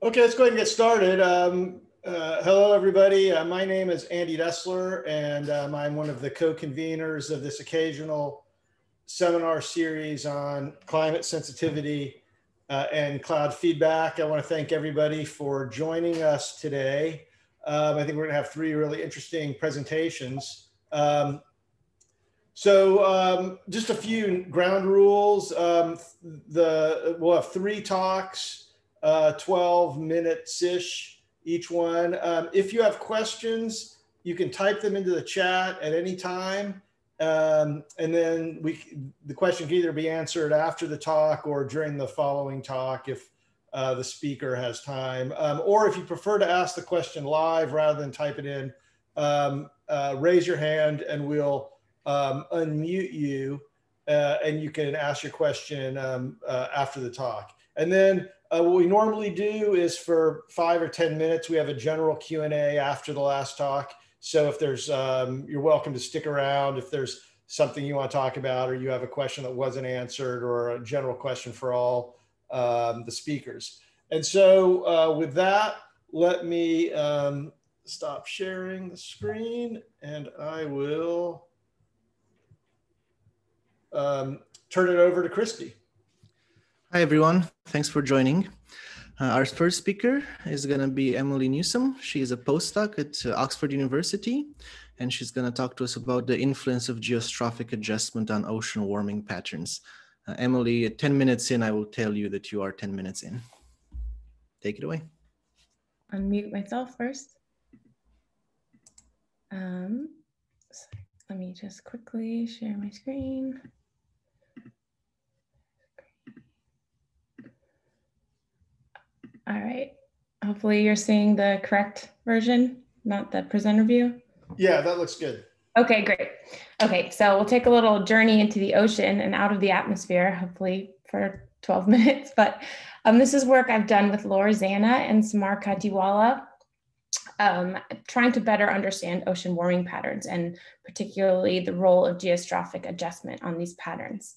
Okay, let's go ahead and get started. Hello, everybody. My name is Andy Dessler, and I'm one of the co-conveners of this occasional seminar series on climate sensitivity and cloud feedback. I want to thank everybody for joining us today. I think we're going to have three really interesting presentations. Just a few ground rules. We'll have three talks. 12 minutes-ish each one. If you have questions, you can type them into the chat at any time. And then the question can either be answered after the talk or during the following talk if the speaker has time. Or if you prefer to ask the question live rather than type it in, raise your hand and we'll unmute you and you can ask your question after the talk. And then what we normally do is for 5 or 10 minutes, we have a general Q&A after the last talk. So if there's, you're welcome to stick around if there's something you want to talk about or you have a question that wasn't answered or a general question for all the speakers. And so with that, let me stop sharing the screen and I will turn it over to Christy. Hi, everyone. Thanks for joining. Our first speaker is going to be Emily Newsom. She is a postdoc at Oxford University, and she's going to talk to us about the influence of geostrophic adjustment on ocean warming patterns. Emily, at 10 minutes in, I will tell you that you are 10 minutes in. Take it away. Unmute myself first. Let me just quickly share my screen. All right. Hopefully you're seeing the correct version, not the presenter view. Yeah, that looks good. Okay, great. Okay, so we'll take a little journey into the ocean and out of the atmosphere, hopefully for 12 minutes. But this is work I've done with Laura Zana and Samar Katiwala, trying to better understand ocean warming patterns and particularly the role of geostrophic adjustment on these patterns.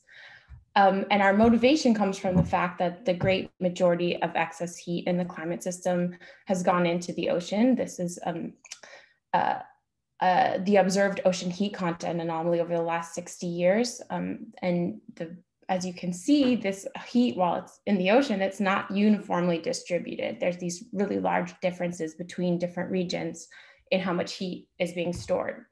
And our motivation comes from the fact that the great majority of excess heat in the climate system has gone into the ocean. This is the observed ocean heat content anomaly over the last 60 years. As you can see, this heat, while it's in the ocean, it's not uniformly distributed. There's these really large differences between different regions in how much heat is being stored.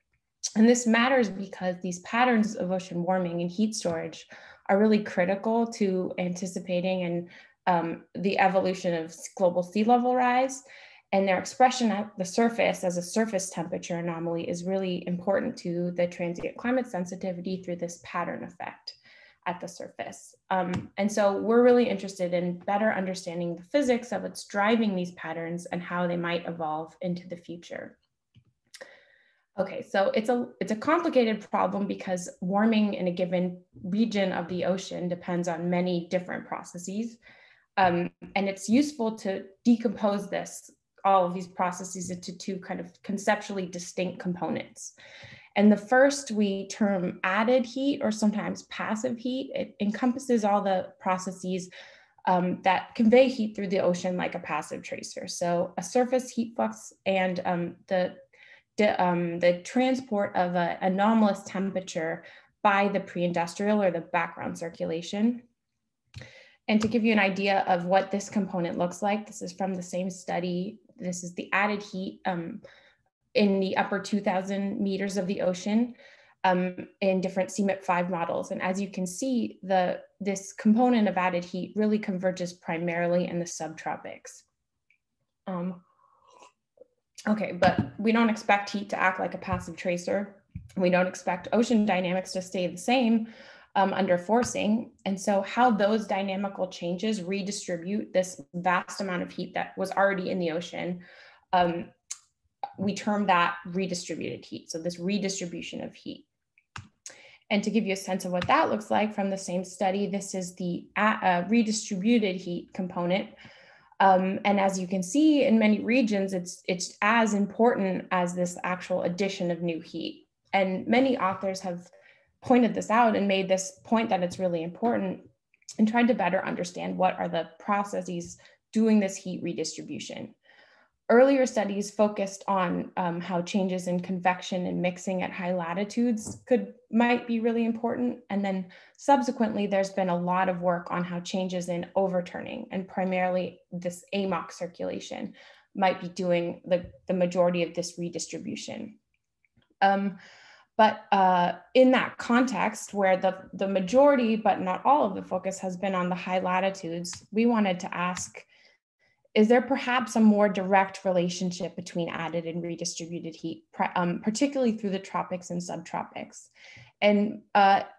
And this matters because these patterns of ocean warming and heat storage are really critical to anticipating and the evolution of global sea level rise. And their expression at the surface as a surface temperature anomaly is really important to the transient climate sensitivity through this pattern effect at the surface. And so we're really interested in better understanding the physics of what's driving these patterns and how they might evolve into the future. Okay, so it's a complicated problem because warming in a given region of the ocean depends on many different processes. And it's useful to decompose all of these processes into two kind of conceptually distinct components. And the first we term added heat or sometimes passive heat. It encompasses all the processes that convey heat through the ocean like a passive tracer. So a surface heat flux and the transport of an anomalous temperature by the pre-industrial or the background circulation. And to give you an idea of what this component looks like, this is from the same study. This is the added heat in the upper 2,000 meters of the ocean in different CMIP5 models. And as you can see, this component of added heat really converges primarily in the subtropics. Okay, but we don't expect heat to act like a passive tracer. We don't expect ocean dynamics to stay the same under forcing. And so how those dynamical changes redistribute this vast amount of heat that was already in the ocean, we term that redistributed heat. So this redistribution of heat. And to give you a sense of what that looks like from the same study, this is the redistributed heat component. And as you can see in many regions, it's as important as this actual addition of new heat. And many authors have pointed this out and made this point that it's really important and tried to better understand what are the processes doing this heat redistribution. Earlier studies focused on how changes in convection and mixing at high latitudes might be really important. And then subsequently, there's been a lot of work on how changes in overturning and primarily this AMOC circulation might be doing the majority of this redistribution. But in that context where the majority, but not all of the focus has been on the high latitudes, we wanted to ask, is there perhaps a more direct relationship between added and redistributed heat, particularly through the tropics and subtropics? And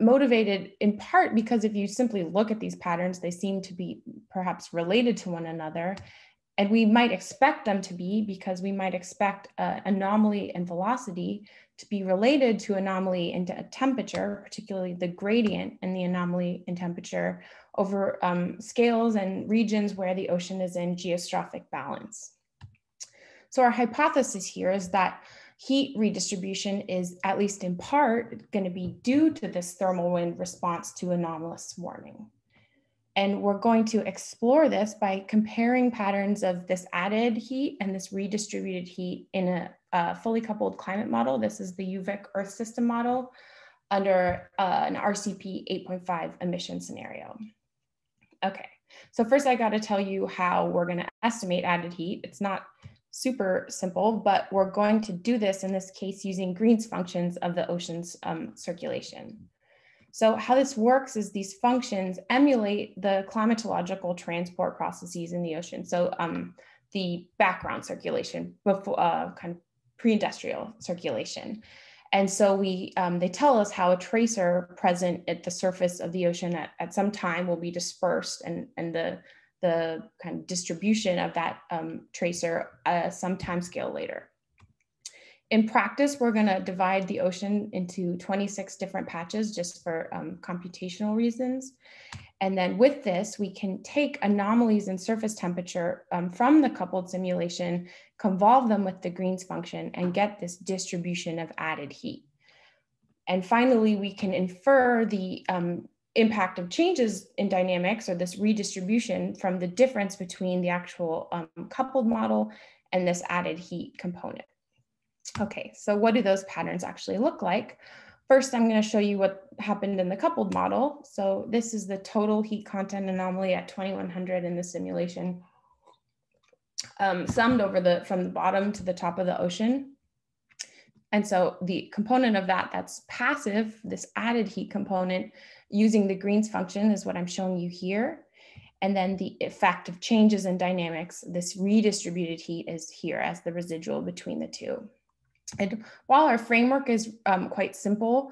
motivated in part because if you simply look at these patterns, they seem to be perhaps related to one another. And we might expect them to be, because we might expect anomaly and velocity to be related to anomaly and temperature, particularly the gradient and the anomaly in temperature over scales and regions where the ocean is in geostrophic balance. So our hypothesis here is that heat redistribution is, at least in part, going to be due to this thermal wind response to anomalous warming. And we're going to explore this by comparing patterns of this added heat and this redistributed heat in a fully coupled climate model. This is the UVic Earth System model under an RCP 8.5 emission scenario. Okay, so first I got to tell you how we're going to estimate added heat. It's not super simple, but we're going to do this in this case using Green's functions of the ocean's circulation. So how this works is these functions emulate the climatological transport processes in the ocean. So the background circulation, before kind of pre-industrial circulation. And so they tell us how a tracer present at the surface of the ocean at some time will be dispersed, and the kind of distribution of that tracer some time scale later. In practice, we're going to divide the ocean into 26 different patches just for computational reasons. And then with this, we can take anomalies in surface temperature from the coupled simulation, convolve them with the Green's function, and get this distribution of added heat. And finally, we can infer the impact of changes in dynamics, or this redistribution, from the difference between the actual coupled model and this added heat component. Okay, so what do those patterns actually look like? First, I'm going to show you what happened in the coupled model. So this is the total heat content anomaly at 2100 in the simulation, summed over from the bottom to the top of the ocean. And so the component of that's passive, this added heat component using the Green's function is what I'm showing you here. And then the effect of changes in dynamics, this redistributed heat, is here as the residual between the two. And while our framework is quite simple,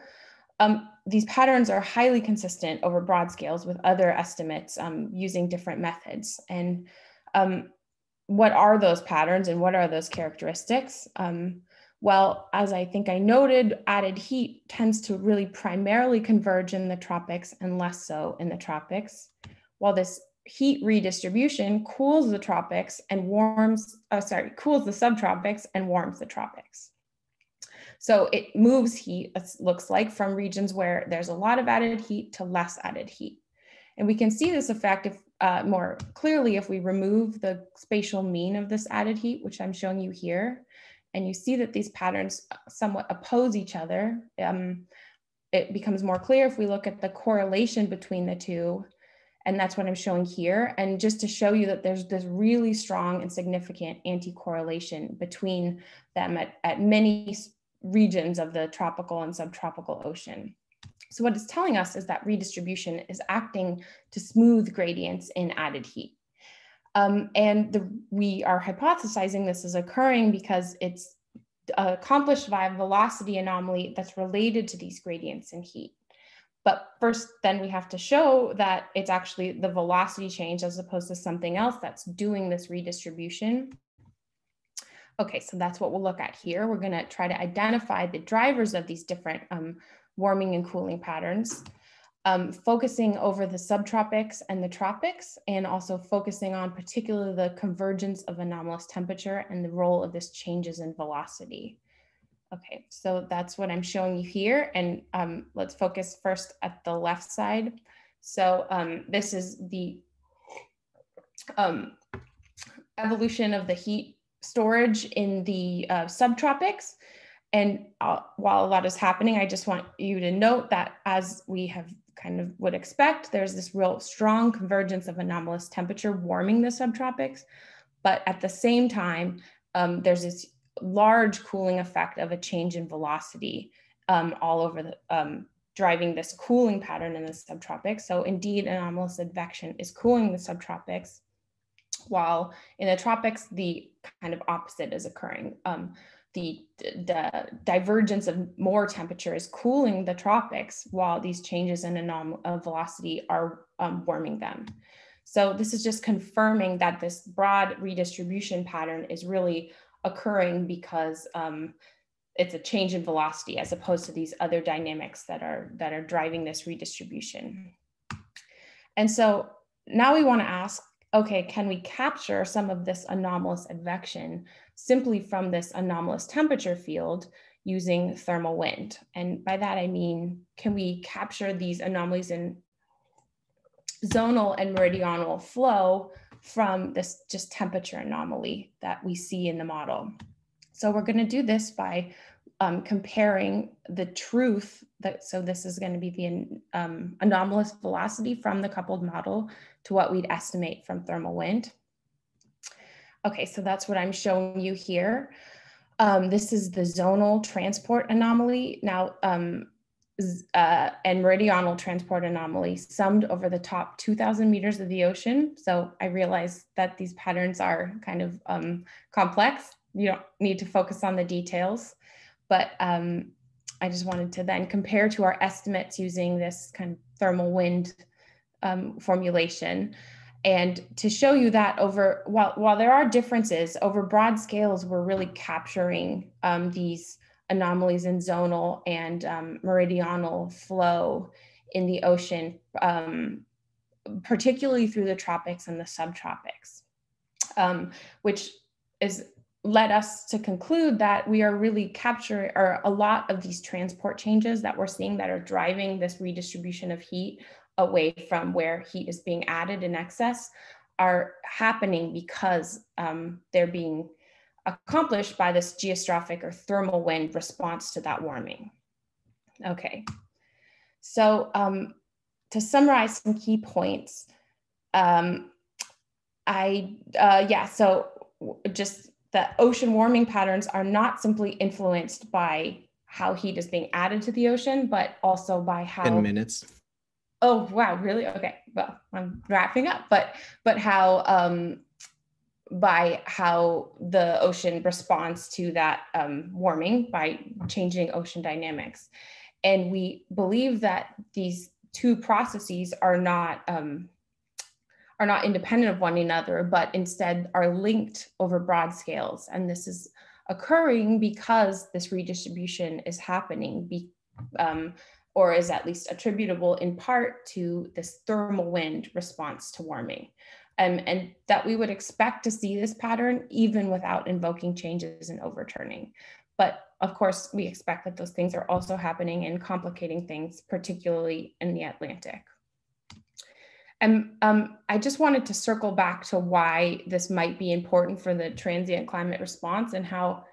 these patterns are highly consistent over broad scales with other estimates using different methods. And what are those patterns and what are those characteristics? Well, as I think I noted, added heat tends to really primarily converge in the tropics and less so in the tropics, while this heat redistribution cools the tropics and cools the subtropics and warms the tropics. So it moves heat, it looks like, from regions where there's a lot of added heat to less added heat. And we can see this effect more clearly if we remove the spatial mean of this added heat, which I'm showing you here. And you see that these patterns somewhat oppose each other. It becomes more clear if we look at the correlation between the two. And that's what I'm showing here. And just to show you that there's this really strong and significant anti-correlation between them at many regions of the tropical and subtropical ocean. So what it's telling us is that redistribution is acting to smooth gradients in added heat. We are hypothesizing this is occurring because it's accomplished via velocity anomaly that's related to these gradients in heat. But first, then we have to show that it's actually the velocity change as opposed to something else that's doing this redistribution. Okay, so that's what we'll look at here. We're going to try to identify the drivers of these different warming and cooling patterns, focusing over the subtropics and the tropics, and also focusing on particularly the convergence of anomalous temperature and the role of this changes in velocity. Okay, so that's what I'm showing you here. And let's focus first at the left side. So this is the evolution of the heat storage in the subtropics. And while a lot is happening, I just want you to note that as we have kind of would expect, there's this real strong convergence of anomalous temperature warming the subtropics. But at the same time, there's this large cooling effect of a change in velocity all over the, driving this cooling pattern in the subtropics. So indeed, anomalous advection is cooling the subtropics, while in the tropics, the kind of opposite is occurring. The divergence of more temperature is cooling the tropics, while these changes in velocity are warming them. So this is just confirming that this broad redistribution pattern is really occurring because it's a change in velocity as opposed to these other dynamics that are driving this redistribution. And so now we want to ask, okay, can we capture some of this anomalous advection simply from this anomalous temperature field using thermal wind? And by that, I mean, can we capture these anomalies in zonal and meridional flow from this just temperature anomaly that we see in the model? So we're going to do this by comparing the truth so this is going to be the anomalous velocity from the coupled model to what we'd estimate from thermal wind. Okay, so that's what I'm showing you here. This is the zonal transport anomaly now, and meridional transport anomaly summed over the top 2,000 meters of the ocean. So I realize that these patterns are kind of complex. You don't need to focus on the details, but I just wanted to then compare to our estimates using this kind of thermal wind formulation, and to show you that over, while there are differences, over broad scales, we're really capturing these anomalies in zonal and meridional flow in the ocean, particularly through the tropics and the subtropics, which is led us to conclude that we are really capturing, or a lot of these transport changes that we're seeing that are driving this redistribution of heat away from where heat is being added in excess are happening because they're being accomplished by this geostrophic or thermal wind response to that warming. Okay, so to summarize some key points, so just the ocean warming patterns are not simply influenced by how heat is being added to the ocean, but also by how— 10 minutes. Oh, wow, really? Okay, well, I'm wrapping up, but how, by how the ocean responds to that warming by changing ocean dynamics. And we believe that these two processes are not independent of one another, but instead are linked over broad scales. And this is occurring because this redistribution is happening, or is at least attributable in part to this thermal wind response to warming. And that we would expect to see this pattern even without invoking changes in overturning. But of course, we expect that those things are also happening and complicating things, particularly in the Atlantic. And I just wanted to circle back to why this might be important for the transient climate response, and how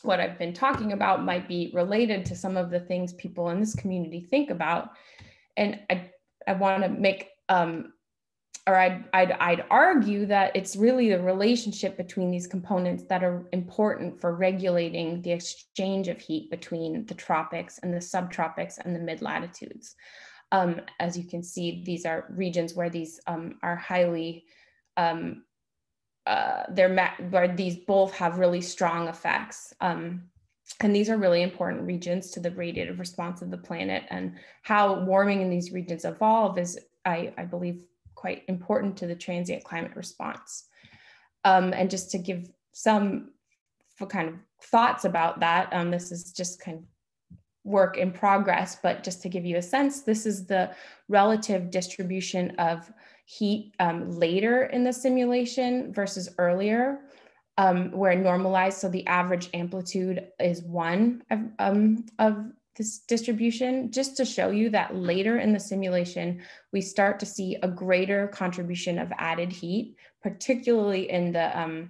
what I've been talking about might be related to some of the things people in this community think about. And I want to make, I'd argue that it's really the relationship between these components that are important for regulating the exchange of heat between the tropics and the subtropics and the mid-latitudes. As you can see, these are regions where these are highly, where these both have really strong effects. And these are really important regions to the radiative response of the planet, and how warming in these regions evolve is, I believe, quite important to the transient climate response. And just to give some kind of thoughts about that, this is just kind of work in progress, but just to give you a sense, this is the relative distribution of heat later in the simulation versus earlier, where normalized, so the average amplitude is 1 of this distribution, just to show you that later in the simulation, we start to see a greater contribution of added heat, particularly in the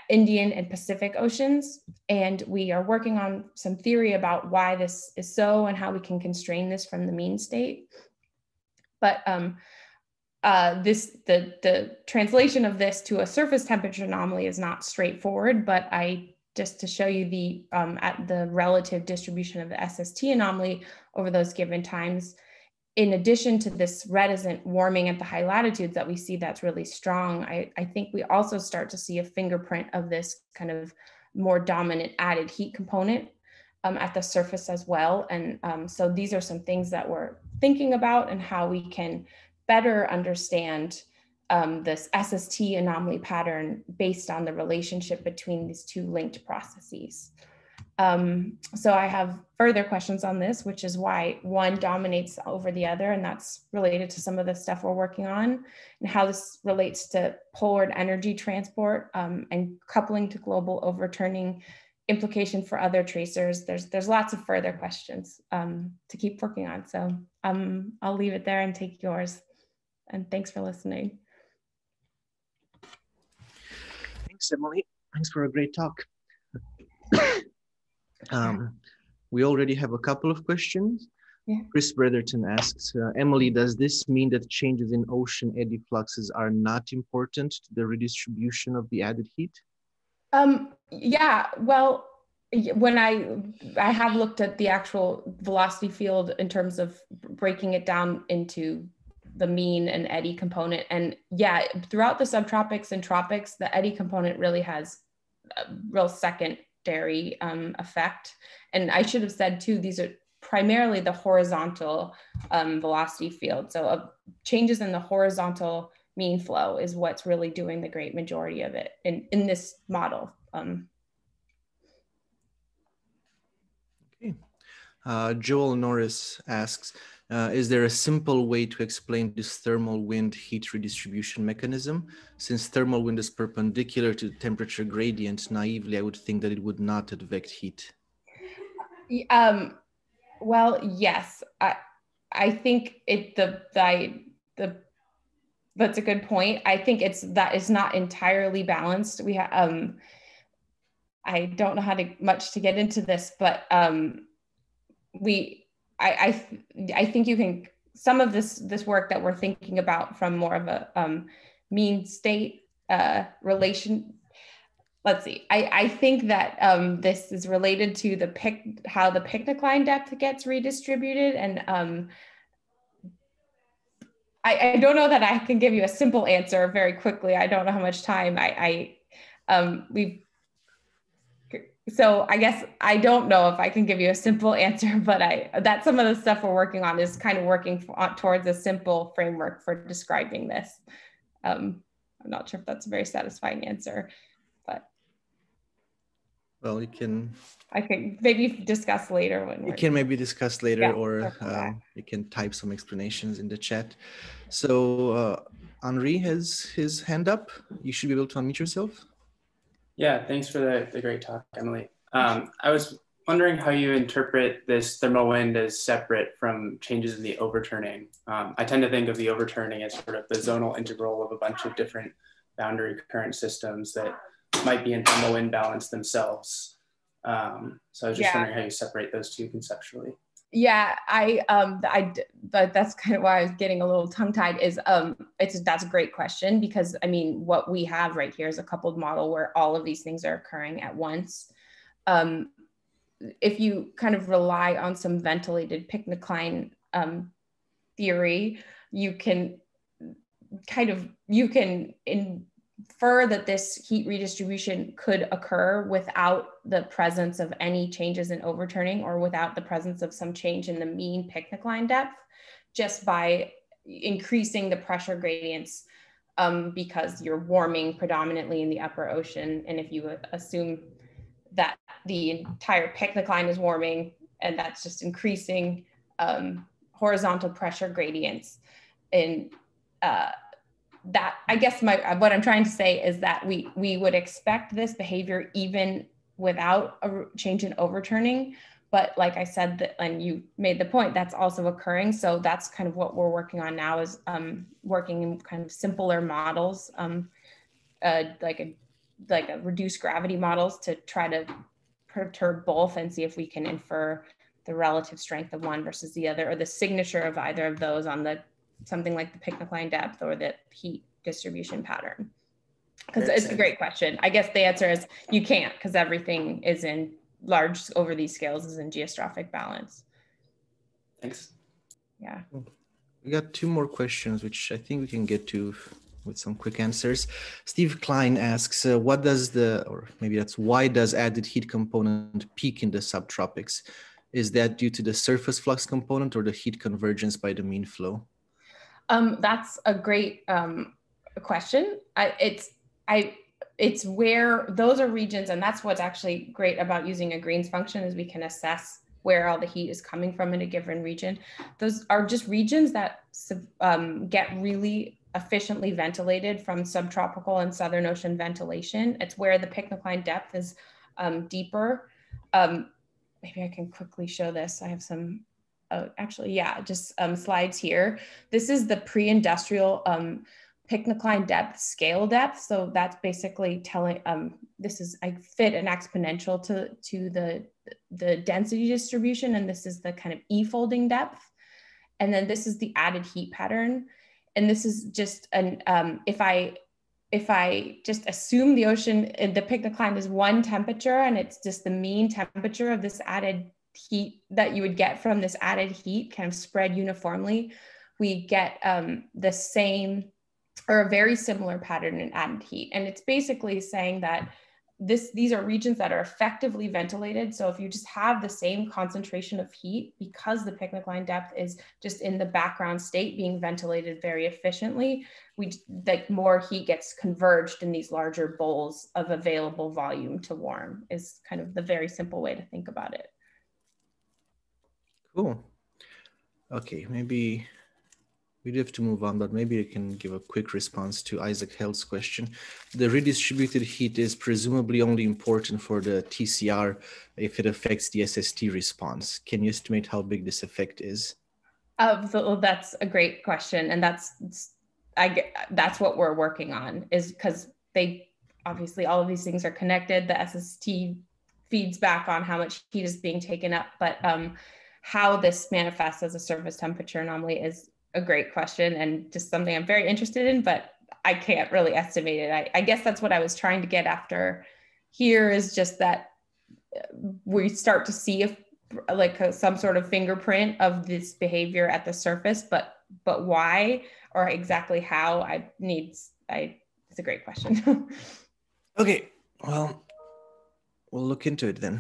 Indian and Pacific Oceans. And we are working on some theory about why this is so and how we can constrain this from the mean state. But the translation of this to a surface temperature anomaly is not straightforward, but just to show you the relative distribution of the SST anomaly over those given times, in addition to this reticent warming at the high latitudes that we see that's really strong, I think we also start to see a fingerprint of this kind of more dominant added heat component at the surface as well. And so these are some things that we're thinking about and how we can better understand this SST anomaly pattern based on the relationship between these two linked processes. So I have further questions on this, which is why one dominates over the other, and that's related to some of the stuff we're working on and how this relates to polar energy transport and coupling to global overturning, implication for other tracers. There's lots of further questions to keep working on. So I'll leave it there and take yours. And thanks for listening. Thanks, Emily. Thanks for a great talk. We already have a couple of questions. Yeah. Chris Bretherton asks, Emily, does this mean that changes in ocean eddy fluxes are not important to the redistribution of the added heat? Yeah, well, when I have looked at the actual velocity field in terms of breaking it down into the mean and eddy component. And yeah, throughout the subtropics and tropics, the eddy component really has a real secondary effect. And I should have said too, these are primarily the horizontal velocity field. So changes in the horizontal mean flow is what's really doing the great majority of it in this model. Okay. Joel Norris asks, is there a simple way to explain this thermal wind heat redistribution mechanism? Since thermal wind is perpendicular to the temperature gradient, naively, I would think that it would not advect heat. Well, yes, I think that's a good point. I think that is not entirely balanced. We have, I don't know much to get into this, but I think you can, some of this work that we're thinking about from more of a mean state relation. Let's see. I think that this is related to how the picnic line depth gets redistributed, and I don't know that I can give you a simple answer very quickly. I don't know how much time so I guess I don't know if I can give you a simple answer, but that's some of the stuff we're working on, is kind of working towards a simple framework for describing this. I'm not sure if that's a very satisfying answer, but. Well, I can maybe discuss later when we can maybe discuss later, yeah, or you can type some explanations in the chat. So Henri has his hand up. You should be able to unmute yourself. Yeah, thanks for the great talk, Emily. I was wondering how you interpret this thermal wind as separate from changes in the overturning. I tend to think of the overturning as sort of the zonal integral of a bunch of different boundary current systems that might be in thermal wind balance themselves. So I was just wondering how you separate those two conceptually. Yeah, that's kind of why I was getting a little tongue-tied. That's a great question, because I mean, what we have right here is a coupled model where all of these things are occurring at once. If you kind of rely on some ventilated picnic line theory, you can infer that this heat redistribution could occur without the presence of any changes in overturning, or without the presence of some change in the mean picnic line depth, just by increasing the pressure gradients, because you're warming predominantly in the upper ocean. And if you assume that the entire picnic line is warming, and that's just increasing horizontal pressure gradients, and that, I guess what I'm trying to say is that we would expect this behavior even without a change in overturning, But like I said, and you made the point, that's also occurring. So that's kind of what we're working on now, is working in kind of simpler models, like a reduced gravity models, to try to perturb both and see if we can infer the relative strength of one versus the other, or the signature of either of those on something like the picnic line depth or the heat distribution pattern. Because it's a great question. I guess the answer is you can't, because everything is in large over these scales is in geostrophic balance. Thanks. Yeah. We got two more questions, which I think we can get to with some quick answers. Steve Klein asks, why does added heat component peak in the subtropics? Is that due to the surface flux component or the heat convergence by the mean flow? That's a great question. It's where those are regions, and that's what's actually great about using a Green's function, is we can assess where all the heat is coming from in a given region. Those are just regions that get really efficiently ventilated from subtropical and Southern Ocean ventilation. It's where the picnic line depth is deeper. Maybe I can quickly show this. I have some, slides here. This is the pre-industrial picnic line depth, scale depth. So that's basically telling, I fit an exponential to the density distribution, and this is the kind of E-folding depth. And then this is the added heat pattern. And this is just if I just assume the ocean, the picnic line is one temperature, and it's just the mean temperature of this added heat that you would get from this added heat kind of spread uniformly, we get the same or a very similar pattern in added heat. And it's basically saying that these are regions that are effectively ventilated. So if you just have the same concentration of heat, because the picnic line depth is just in the background state being ventilated very efficiently, more heat gets converged in these larger bowls of available volume to warm, is kind of the very simple way to think about it. Cool. Okay, maybe we do have to move on, but maybe I can give a quick response to Isaac Hell's question. The redistributed heat is presumably only important for the TCR if it affects the SST response. Can you estimate how big this effect is? That's a great question. And that's what we're working on, is because obviously all of these things are connected. The SST feeds back on how much heat is being taken up, but how this manifests as a surface temperature anomaly is a great question, and just something I'm very interested in, but I can't really estimate it. I guess that's what I was trying to get after here, is just that we start to see some sort of fingerprint of this behavior at the surface, but why or exactly how, it's a great question. Okay, well, we'll look into it then.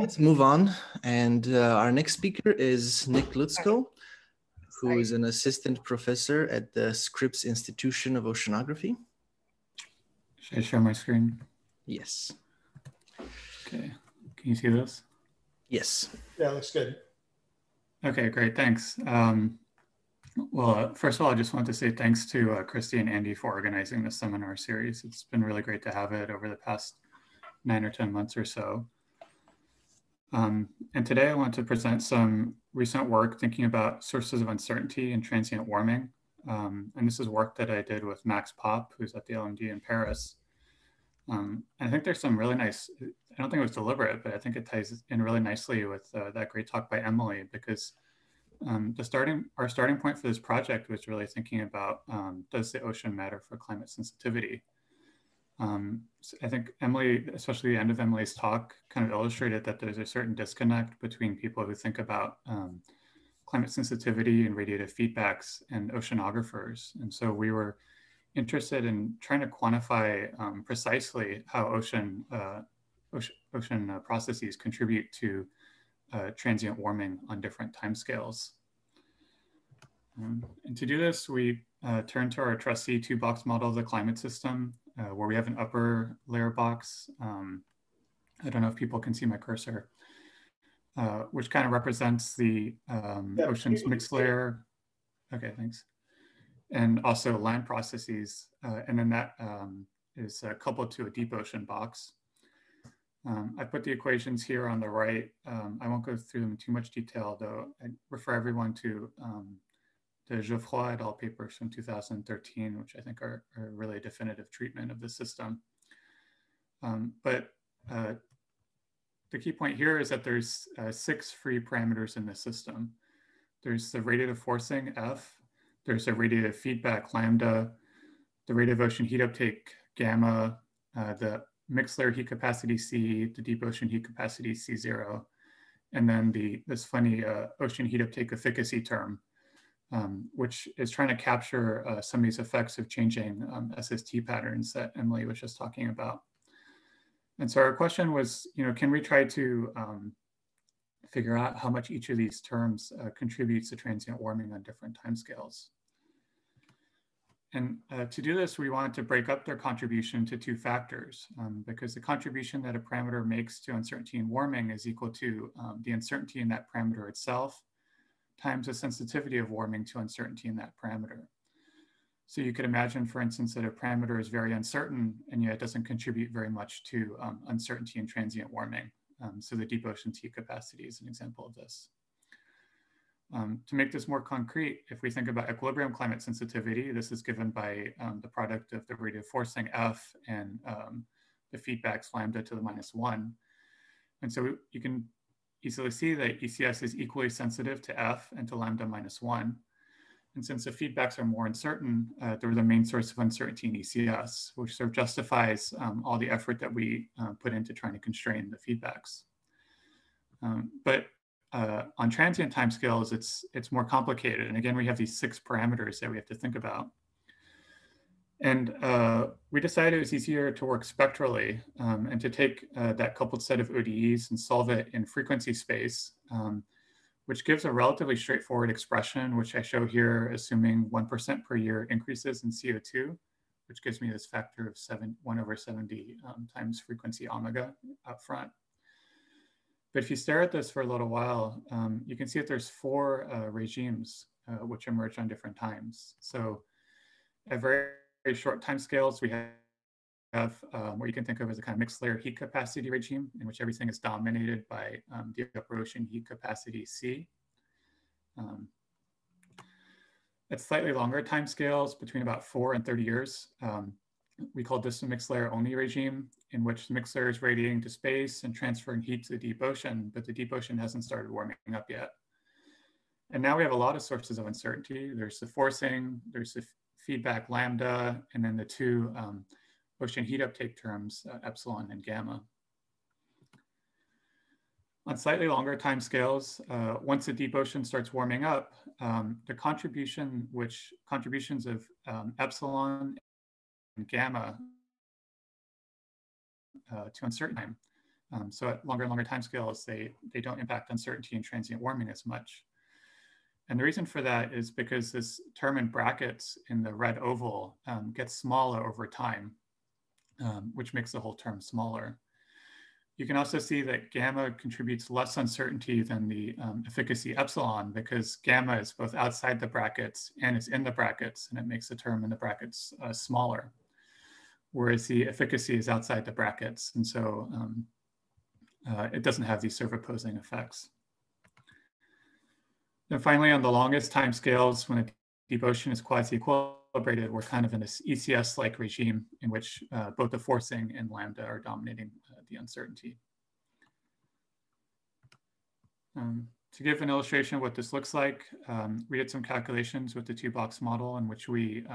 Let's move on. And our next speaker is Nick Lutsko, who is an assistant professor at the Scripps Institute of Oceanography. Should I share my screen? Yes. Okay, can you see this? Yes. Yeah, looks good. Okay, great, thanks. Well, first of all, I just want to say thanks to Christy and Andy for organizing this seminar series. It's been really great to have it over the past 9 or 10 months or so. And today I want to present some recent work thinking about sources of uncertainty and transient warming. And this is work that I did with Max Popp, who's at the LMD in Paris. And I think there's some really nice, I don't think it was deliberate, but I think it ties in really nicely with that great talk by Emily, because our starting point for this project was really thinking about, does the ocean matter for climate sensitivity? I think Emily, especially the end of Emily's talk, kind of illustrated that there's a certain disconnect between people who think about climate sensitivity and radiative feedbacks and oceanographers. And so we were interested in trying to quantify precisely how ocean processes contribute to transient warming on different timescales. And to do this, we turned to our trusty 2-box model of the climate system, where we have an upper layer box. I don't know if people can see my cursor, which kind of represents the ocean's mixed layer. Okay, thanks. And also land processes. And then that is coupled to a deep ocean box. I put the equations here on the right. I won't go through them in too much detail, though. I refer everyone to the Geoffroy et al. Papers from 2013, which I think are really a definitive treatment of the system. But the key point here is that there's 6 free parameters in the system. There's the radiative forcing, F. There's a radiative feedback, lambda. The rate of ocean heat uptake, gamma. The mixed layer heat capacity, C. The deep ocean heat capacity, C0. And then this funny ocean heat uptake efficacy term, which is trying to capture some of these effects of changing SST patterns that Emily was just talking about. And so our question was, can we try to figure out how much each of these terms contributes to transient warming on different timescales? And to do this, we wanted to break up their contribution to 2 factors, because the contribution that a parameter makes to uncertainty in warming is equal to the uncertainty in that parameter itself times the sensitivity of warming to uncertainty in that parameter. So you could imagine, for instance, that a parameter is very uncertain and yet it doesn't contribute very much to uncertainty in transient warming. So the deep ocean heat capacity is an example of this. To make this more concrete, if we think about equilibrium climate sensitivity, this is given by the product of the radiative forcing F and the feedbacks lambda to the -1. And so you can easily see that ECS is equally sensitive to F and to lambda -1. And since the feedbacks are more uncertain, they're the main source of uncertainty in ECS, which sort of justifies all the effort that we put into trying to constrain the feedbacks. But on transient timescales, it's more complicated. And again, we have these 6 parameters that we have to think about. And we decided it was easier to work spectrally and to take that coupled set of ODEs and solve it in frequency space, which gives a relatively straightforward expression, which I show here, assuming 1% per year increases in CO2, which gives me this factor of 1/70 times frequency omega up front. But if you stare at this for a little while, you can see that there's 4 regimes which emerge on different times. So at very, very short time scales, we have what you can think of as a kind of mixed layer heat capacity regime, in which everything is dominated by the upper ocean heat capacity C. At slightly longer time scales, between about 4 and 30 years, we call this a mixed layer only regime, in which the mixed layer is radiating to space and transferring heat to the deep ocean, but the deep ocean hasn't started warming up yet. And now we have a lot of sources of uncertainty. There's the forcing, there's the feedback lambda, and then the 2 ocean heat uptake terms, epsilon and gamma. On slightly longer time scales, once the deep ocean starts warming up, the contributions of epsilon and gamma to uncertain time. So at longer and longer time scales, they don't impact uncertainty and transient warming as much. And the reason for that is because this term in brackets in the red oval gets smaller over time, which makes the whole term smaller. You can also see that gamma contributes less uncertainty than the efficacy epsilon, because gamma is both outside the brackets and it's in the brackets, and it makes the term in the brackets smaller, whereas the efficacy is outside the brackets. And so it doesn't have these sort of opposing effects. And finally, on the longest time scales, when the deep ocean is quasi-equilibrated, we're kind of in this ECS-like regime in which both the forcing and lambda are dominating the uncertainty. To give an illustration of what this looks like, we did some calculations with the 2-box model in which we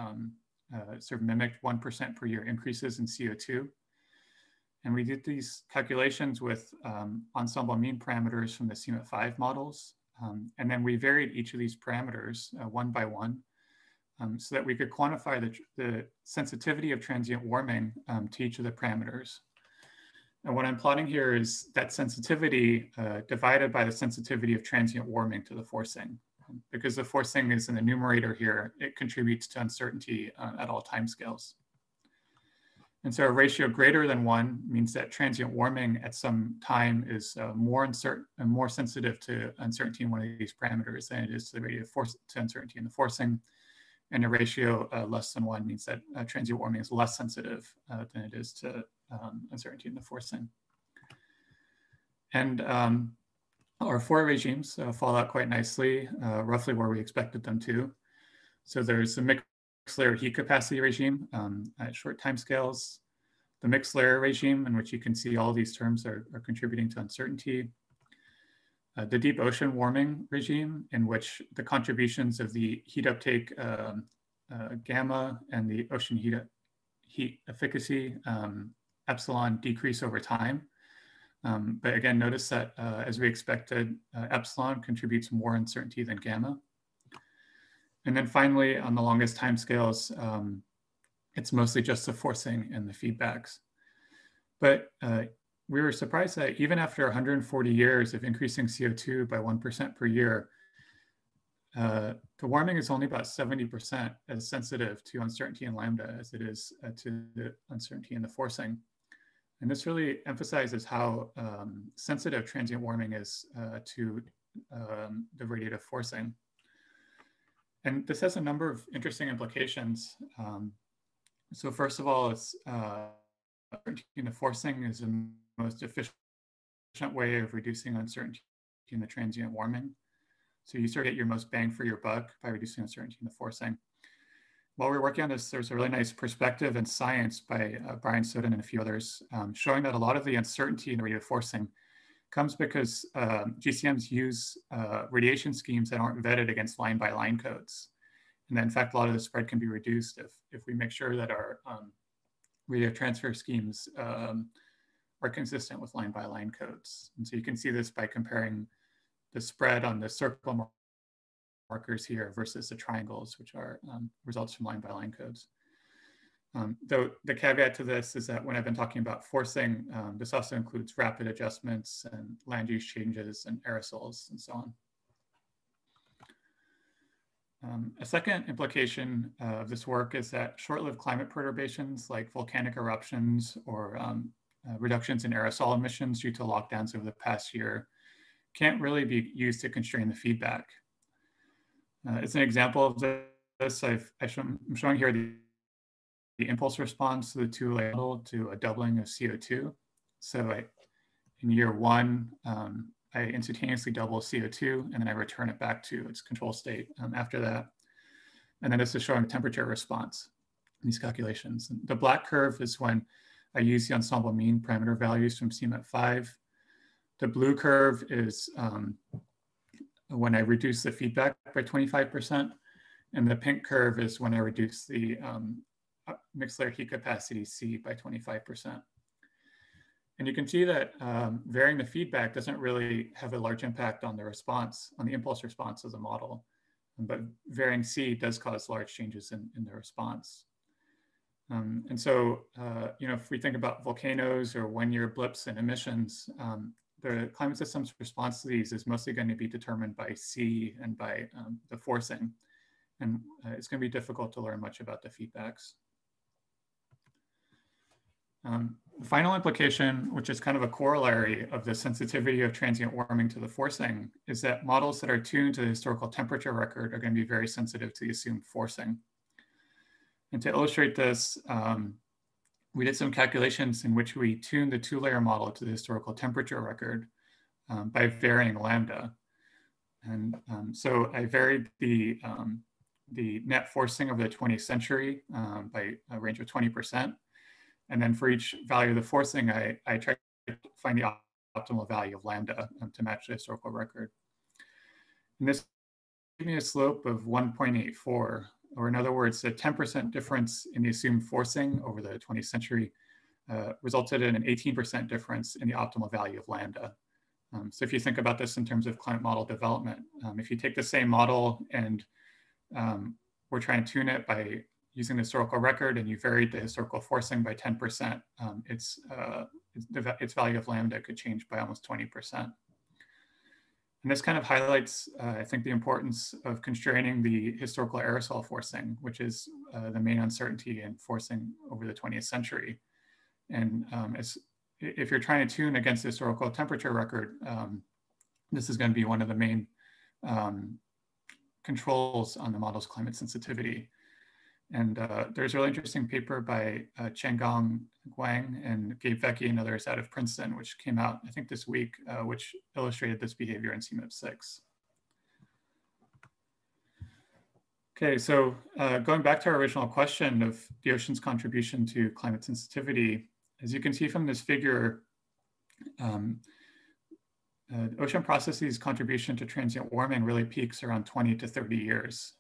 sort of mimicked 1% per year increases in CO2. And we did these calculations with ensemble mean parameters from the CMIT-5 models. And then we varied each of these parameters one by one so that we could quantify the sensitivity of transient warming to each of the parameters. And what I'm plotting here is that sensitivity divided by the sensitivity of transient warming to the forcing. Because the forcing is in the numerator here, it contributes to uncertainty at all timescales. And so a ratio greater than 1 means that transient warming at some time is more uncertain and more sensitive to uncertainty in one of these parameters than it is to the radiative force to uncertainty in the forcing. And a ratio less than 1 means that transient warming is less sensitive than it is to uncertainty in the forcing. And our four regimes fall out quite nicely, roughly where we expected them to. So there's the mixed layer heat capacity regime at short timescales, the mixed layer regime, in which you can see all these terms are contributing to uncertainty, the deep ocean warming regime, in which the contributions of the heat uptake gamma and the ocean heat efficacy epsilon decrease over time. But again, notice that as we expected, epsilon contributes more uncertainty than gamma. And then finally, on the longest timescales, it's mostly just the forcing and the feedbacks. But we were surprised that even after 140 years of increasing CO2 by 1% per year, the warming is only about 70% as sensitive to uncertainty in lambda as it is to the uncertainty in the forcing. And this really emphasizes how sensitive transient warming is to the radiative forcing. And this has a number of interesting implications. So first of all, it's uncertainty in the forcing is the most efficient way of reducing uncertainty in the transient warming. So you sort of get your most bang for your buck by reducing uncertainty in the forcing. While we were working on this, there's a really nice perspective in Science by Brian Soden and a few others showing that a lot of the uncertainty in the radiative forcing comes because GCMs use radiation schemes that aren't vetted against line-by-line codes. And then in fact, a lot of the spread can be reduced if we make sure that our radiative transfer schemes are consistent with line-by-line codes. And so you can see this by comparing the spread on the circle markers here versus the triangles, which are results from line-by-line codes. Though the caveat to this is that when I've been talking about forcing, this also includes rapid adjustments and land use changes and aerosols and so on. A second implication of this work is that short-lived climate perturbations like volcanic eruptions or reductions in aerosol emissions due to lockdowns over the past year can't really be used to constrain the feedback. As an example of this, I'm showing here the impulse response to the two-layer model to a doubling of CO2. So in year one, I instantaneously double CO2 and then I return it back to its control state after that. And then this is showing the temperature response in these calculations. And the black curve is when I use the ensemble mean parameter values from CMAP5. The blue curve is when I reduce the feedback by 25%. And the pink curve is when I reduce the mixed layer heat capacity C by 25%. And you can see that varying the feedback doesn't really have a large impact on the response, on the impulse response of the model. But varying C does cause large changes in the response. And so, if we think about volcanoes or one-year blips and emissions, the climate system's response to these is mostly going to be determined by C and by the forcing. And it's going to be difficult to learn much about the feedbacks. The final implication, which is kind of a corollary of the sensitivity of transient warming to the forcing, is that models that are tuned to the historical temperature record are going to be very sensitive to the assumed forcing. And to illustrate this, we did some calculations in which we tuned the two-layer model to the historical temperature record by varying lambda. And so I varied the net forcing over the 20th century by a range of 20%. And then for each value of the forcing, I tried to find the optimal value of lambda to match the historical record. And this gave me a slope of 1.84, or in other words, a 10% difference in the assumed forcing over the 20th century resulted in an 18% difference in the optimal value of lambda. So if you think about this in terms of climate model development, if you take the same model and we're trying to tune it by using the historical record and you varied the historical forcing by 10%, its value of lambda could change by almost 20%. And this kind of highlights, I think, the importance of constraining the historical aerosol forcing, which is the main uncertainty in forcing over the 20th century. And if you're trying to tune against the historical temperature record, this is going to be one of the main controls on the model's climate sensitivity. And there's a really interesting paper by Changgang Guang and Gabe Vecchi and others out of Princeton, which came out, I think, this week, which illustrated this behavior in CMIP6. Okay, so going back to our original question of the ocean's contribution to climate sensitivity, as you can see from this figure, ocean processes contribution to transient warming really peaks around 20 to 30 years.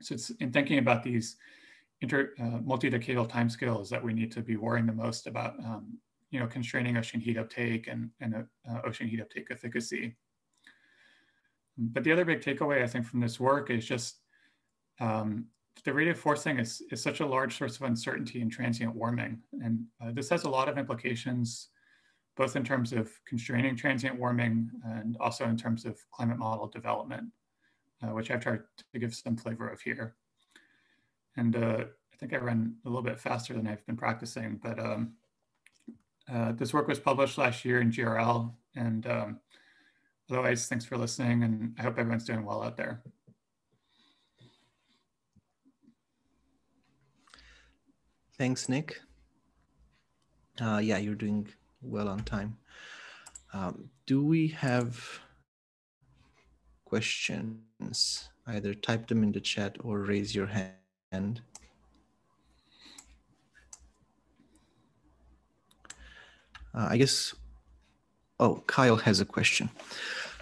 So it's in thinking about these multi-decadal timescales that we need to be worrying the most about, constraining ocean heat uptake and ocean heat uptake efficacy. But the other big takeaway, I think, from this work is just the rate of forcing is such a large source of uncertainty in transient warming. And this has a lot of implications, both in terms of constraining transient warming and also in terms of climate model development, which I've tried to give some flavor of here. And I think I ran a little bit faster than I've been practicing, but this work was published last year in GRL. And otherwise, thanks for listening, and I hope everyone's doing well out there. Thanks, Nick. Yeah, you're doing well on time. Do we have questions? Either type them in the chat or raise your hand. I guess, oh, Kyle has a question.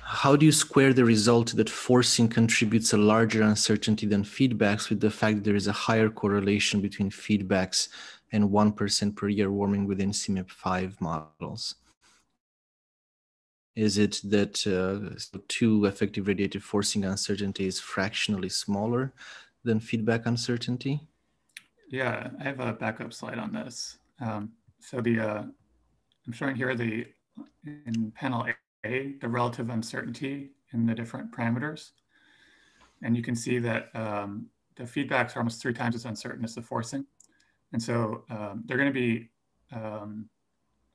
How do you square the result that forcing contributes a larger uncertainty than feedbacks with the fact that there is a higher correlation between feedbacks and 1% per year warming within CMIP5 models? Is it that 2 effective radiative forcing uncertainty is fractionally smaller than feedback uncertainty? Yeah, I have a backup slide on this. So I'm showing here in panel A, the relative uncertainty in the different parameters. And you can see that the feedbacks are almost 3 times as uncertain as the forcing. And so they're going to be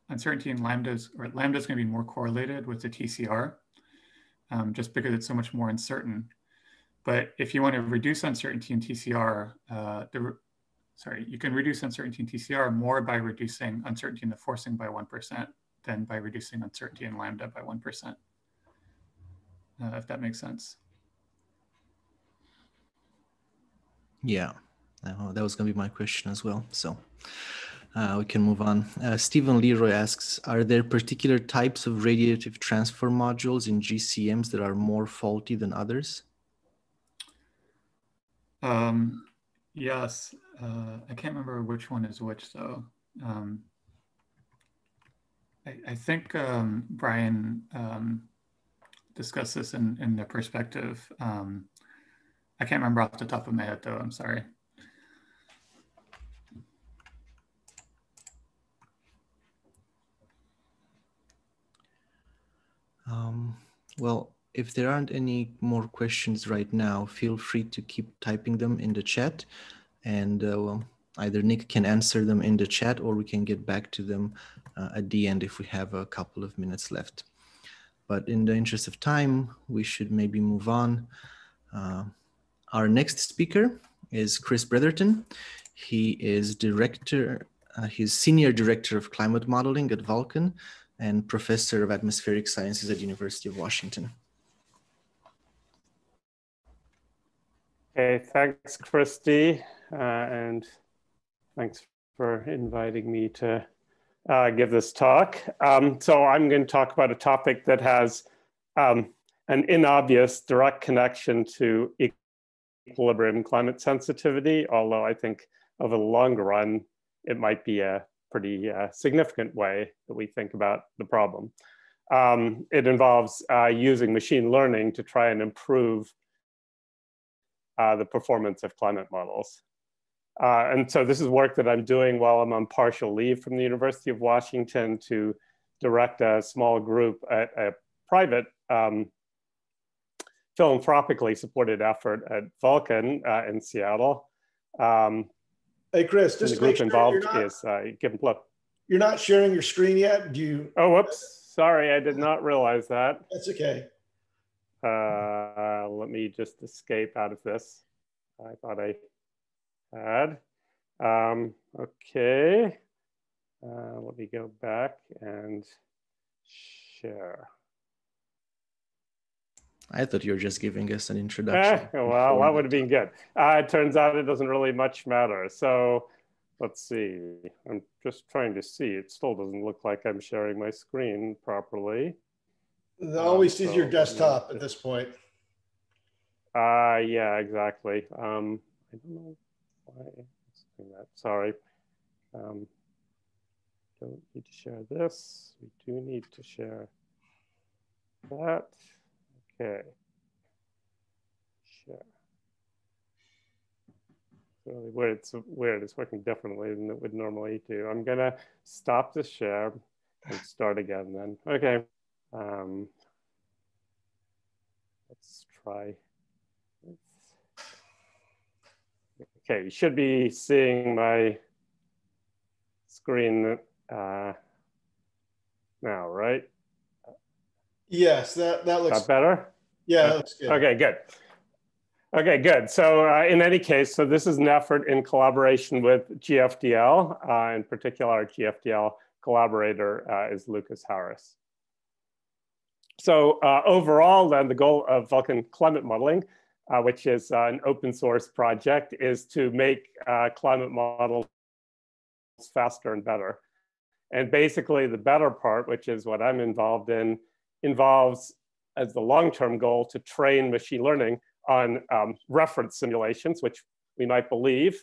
uncertainty in lambdas, or lambda is going to be more correlated with the TCR, just because it's so much more uncertain. But if you want to reduce uncertainty in TCR, you can reduce uncertainty in TCR more by reducing uncertainty in the forcing by 1% than by reducing uncertainty in lambda by 1%, if that makes sense. Yeah, that was going to be my question as well. So we can move on. Stephen Leroy asks, are there particular types of radiative transfer modules in GCMs that are more faulty than others? Yes, I can't remember which one is which though. I think Brian discussed this in the perspective. I can't remember off the top of my head though, I'm sorry. Well, if there aren't any more questions right now, feel free to keep typing them in the chat, and well, either Nick can answer them in the chat or we can get back to them at the end if we have a couple of minutes left. But in the interest of time, we should maybe move on. Our next speaker is Chris Bretherton. He is he's Senior Director of Climate Modeling at Vulcan and Professor of Atmospheric Sciences at University of Washington. Okay, thanks, Christy, and thanks for inviting me to give this talk. So I'm going to talk about a topic that has an inobvious direct connection to equilibrium climate sensitivity, although I think over the longer run, it might be a pretty significant way that we think about the problem. It involves using machine learning to try and improve the performance of climate models. And so this is work that I'm doing while I'm on partial leave from the University of Washington to direct a small group at a private philanthropically supported effort at Vulcan in Seattle. Hey, Chris, just the group involved is you're not sharing your screen yet? Do you? Oh, whoops. Sorry, I did not realize that. That's okay. Let me just escape out of this. I thought I had. Okay, let me go back and share. I thought you were just giving us an introduction. Well, that would have been good. It turns out it doesn't really much matter. So let's see. I'm just trying to see. It still doesn't look like I'm sharing my screen properly. It always sees your desktop at this point. Yeah, exactly. I don't know why it's doing that. Sorry. Don't need to share this. We do need to share that. Okay. Share. It's really weird. It's weird. It's working differently than it would normally do. I'm gonna stop the share and start again then. Okay. Let's try this. Okay, you should be seeing my screen now, right? Yes, that looks better. Yeah, that looks good. Okay, good. Okay, good. So in any case, so this is an effort in collaboration with GFDL. In particular, our GFDL collaborator is Lucas Harris. So overall, then, the goal of Vulcan climate modeling, which is an open source project, is to make climate models faster and better. And basically, the better part, which is what I'm involved in, involves as the long-term goal to train machine learning on reference simulations, which we might believe.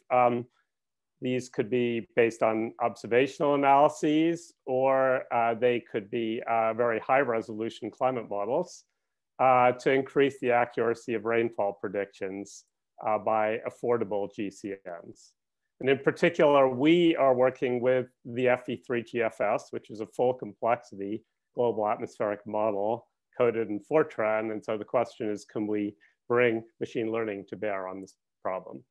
These could be based on observational analyses, or they could be very high resolution climate models to increase the accuracy of rainfall predictions by affordable GCMs. And in particular, we are working with the FE3GFS, which is a full complexity global atmospheric model coded in Fortran. And so the question is, can we bring machine learning to bear on this problem?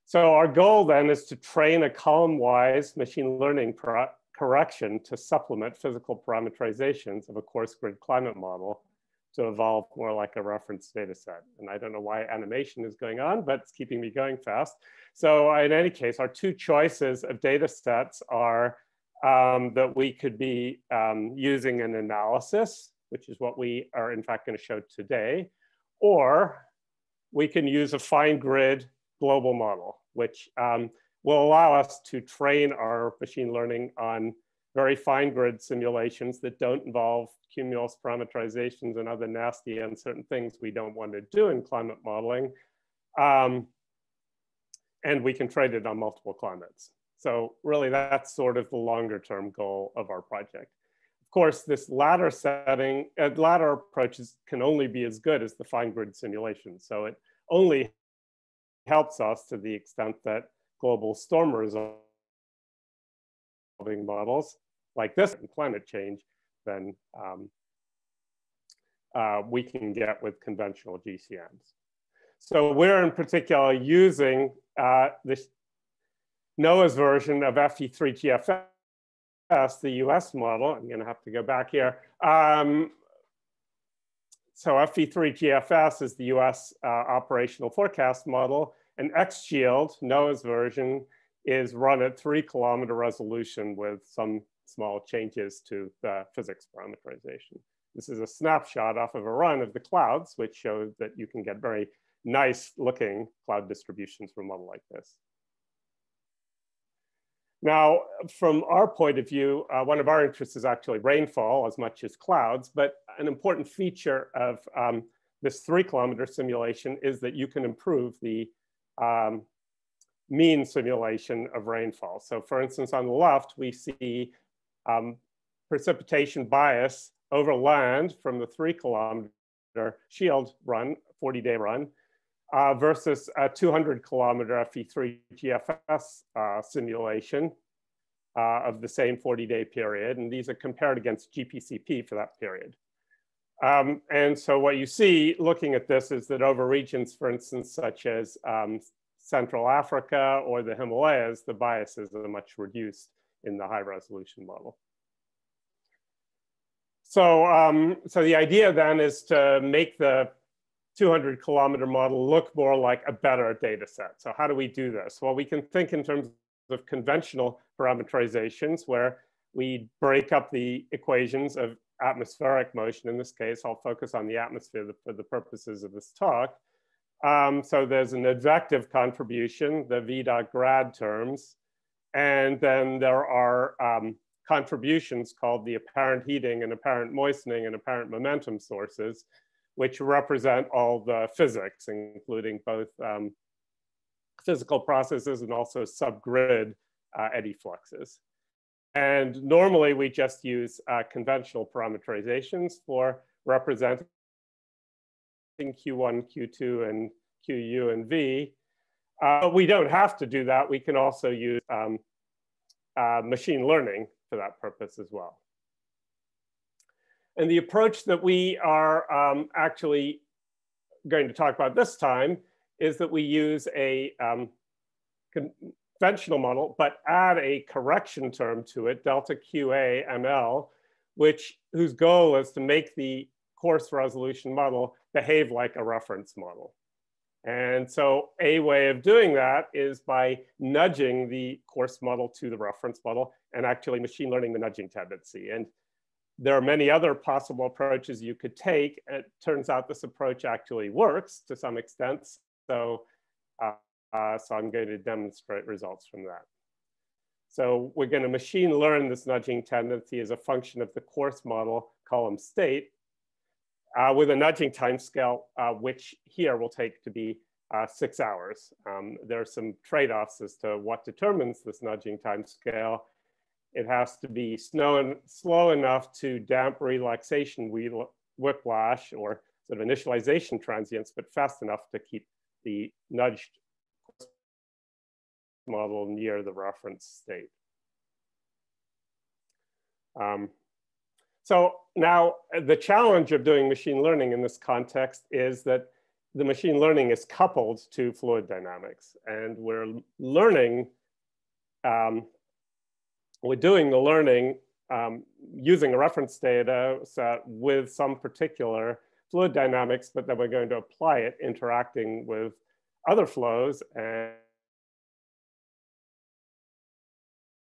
So our goal then is to train a column-wise machine learning correction to supplement physical parameterizations of a coarse grid climate model to evolve more like a reference data set. And I don't know why animation is going on, but it's keeping me going fast. So in any case, our two choices of data sets are that we could be using an analysis, which is what we are in fact going to show today, or we can use a fine grid global model, which will allow us to train our machine learning on very fine grid simulations that don't involve cumulus parameterizations and other nasty uncertain things we don't want to do in climate modeling. And we can train it on multiple climates. So really that's sort of the longer term goal of our project. Of course, this latter setting, latter approaches can only be as good as the fine grid simulation. So it only helps us to the extent that global storm resolving models like this in climate change, then we can get with conventional GCMs. So we're in particular using this NOAA's version of FE3GFS, the US model. I'm gonna have to go back here. So FE3GFS is the US operational forecast model, and XShield, NOAA's version, is run at 3 kilometer resolution with some small changes to the physics parameterization. This is a snapshot off of a run of the clouds, which shows that you can get very nice looking cloud distributions from a model like this. Now, from our point of view, one of our interests is actually rainfall as much as clouds, but an important feature of this 3 kilometer simulation is that you can improve the mean simulation of rainfall. So for instance, on the left, we see precipitation bias over land from the 3 kilometer shield run, 40-day run, versus a 200 kilometer FE3GFS simulation of the same 40-day period. And these are compared against GPCP for that period. And so what you see looking at this is that over regions, for instance, such as Central Africa or the Himalayas, the biases are much reduced in the high resolution model. So, so the idea then is to make the 200-kilometer model look more like a better data set. So how do we do this? Well, we can think in terms of conventional parameterizations where we break up the equations of atmospheric motion. In this case, I'll focus on the atmosphere for the purposes of this talk. So there's an advective contribution, the v dot grad terms, and then there are contributions called the apparent heating and apparent moistening and apparent momentum sources, which represent all the physics, including both physical processes and also subgrid eddy fluxes. And normally we just use conventional parameterizations for representing Q1, Q2, and QU and V. But we don't have to do that. We can also use machine learning for that purpose as well. And the approach that we are actually going to talk about this time is that we use a conventional model, but add a correction term to it, delta QA ML, whose goal is to make the coarse resolution model behave like a reference model. And so a way of doing that is by nudging the coarse model to the reference model and actually machine learning the nudging tendency. And there are many other possible approaches you could take. It turns out this approach actually works to some extent. So, so I'm going to demonstrate results from that. So we're going to machine learn this nudging tendency as a function of the coarse model column state with a nudging timescale, which here will take to be 6 hours. There are some trade-offs as to what determines this nudging timescale. It has to be slow enough to damp relaxation whiplash or sort of initialization transients, but fast enough to keep the nudged model near the reference state. So now the challenge of doing machine learning in this context is that the machine learning is coupled to fluid dynamics, and we're learning, we're doing the learning using a reference data set with some particular fluid dynamics, but then we're going to apply it interacting with other flows, and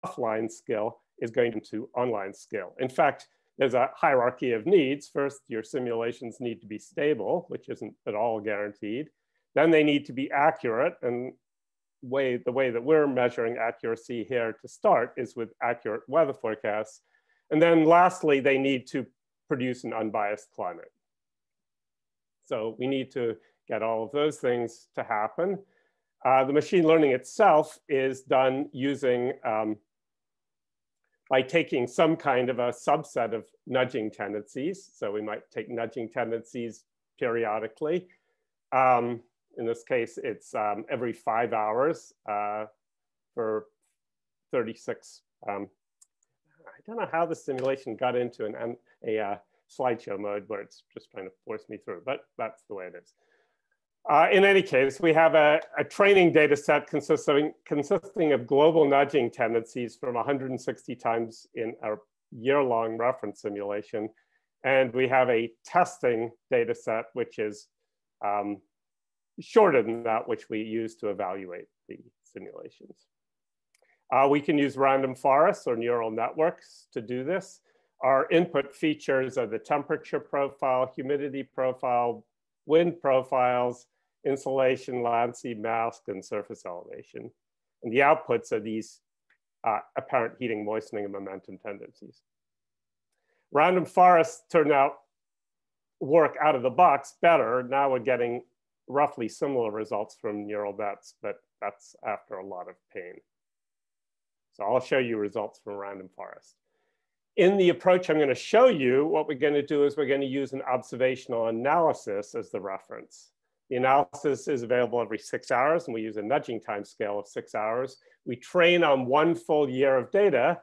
offline skill is going into online skill. In fact, there's a hierarchy of needs. First, your simulations need to be stable, which isn't at all guaranteed. Then they need to be accurate, and the way that we're measuring accuracy here to start is with accurate weather forecasts. And then lastly, they need to produce an unbiased climate. So we need to get all of those things to happen. The machine learning itself is done using, by taking some kind of a subset of nudging tendencies. So we might take nudging tendencies periodically. In this case, it's every 5 hours for 36. I don't know how the simulation got into a slideshow mode where it's just trying to force me through, but that's the way it is. In any case, we have a training data set consisting of global nudging tendencies from 160 times in a year-long reference simulation. And we have a testing data set, which is shorter than that, which we use to evaluate the simulations. We can use random forests or neural networks to do this. Our input features are the temperature profile, humidity profile, wind profiles, insolation, land sea mask, and surface elevation. And the outputs are these apparent heating, moistening, and momentum tendencies. Random forests turn out work out of the box better. Now we're getting roughly similar results from neural nets, but that's after a lot of pain. So I'll show you results from random forest. In the approach I'm going to show you, what we're going to do is we're going to use an observational analysis as the reference. The analysis is available every 6 hours, and we use a nudging time scale of 6 hours. We train on 1 full year of data,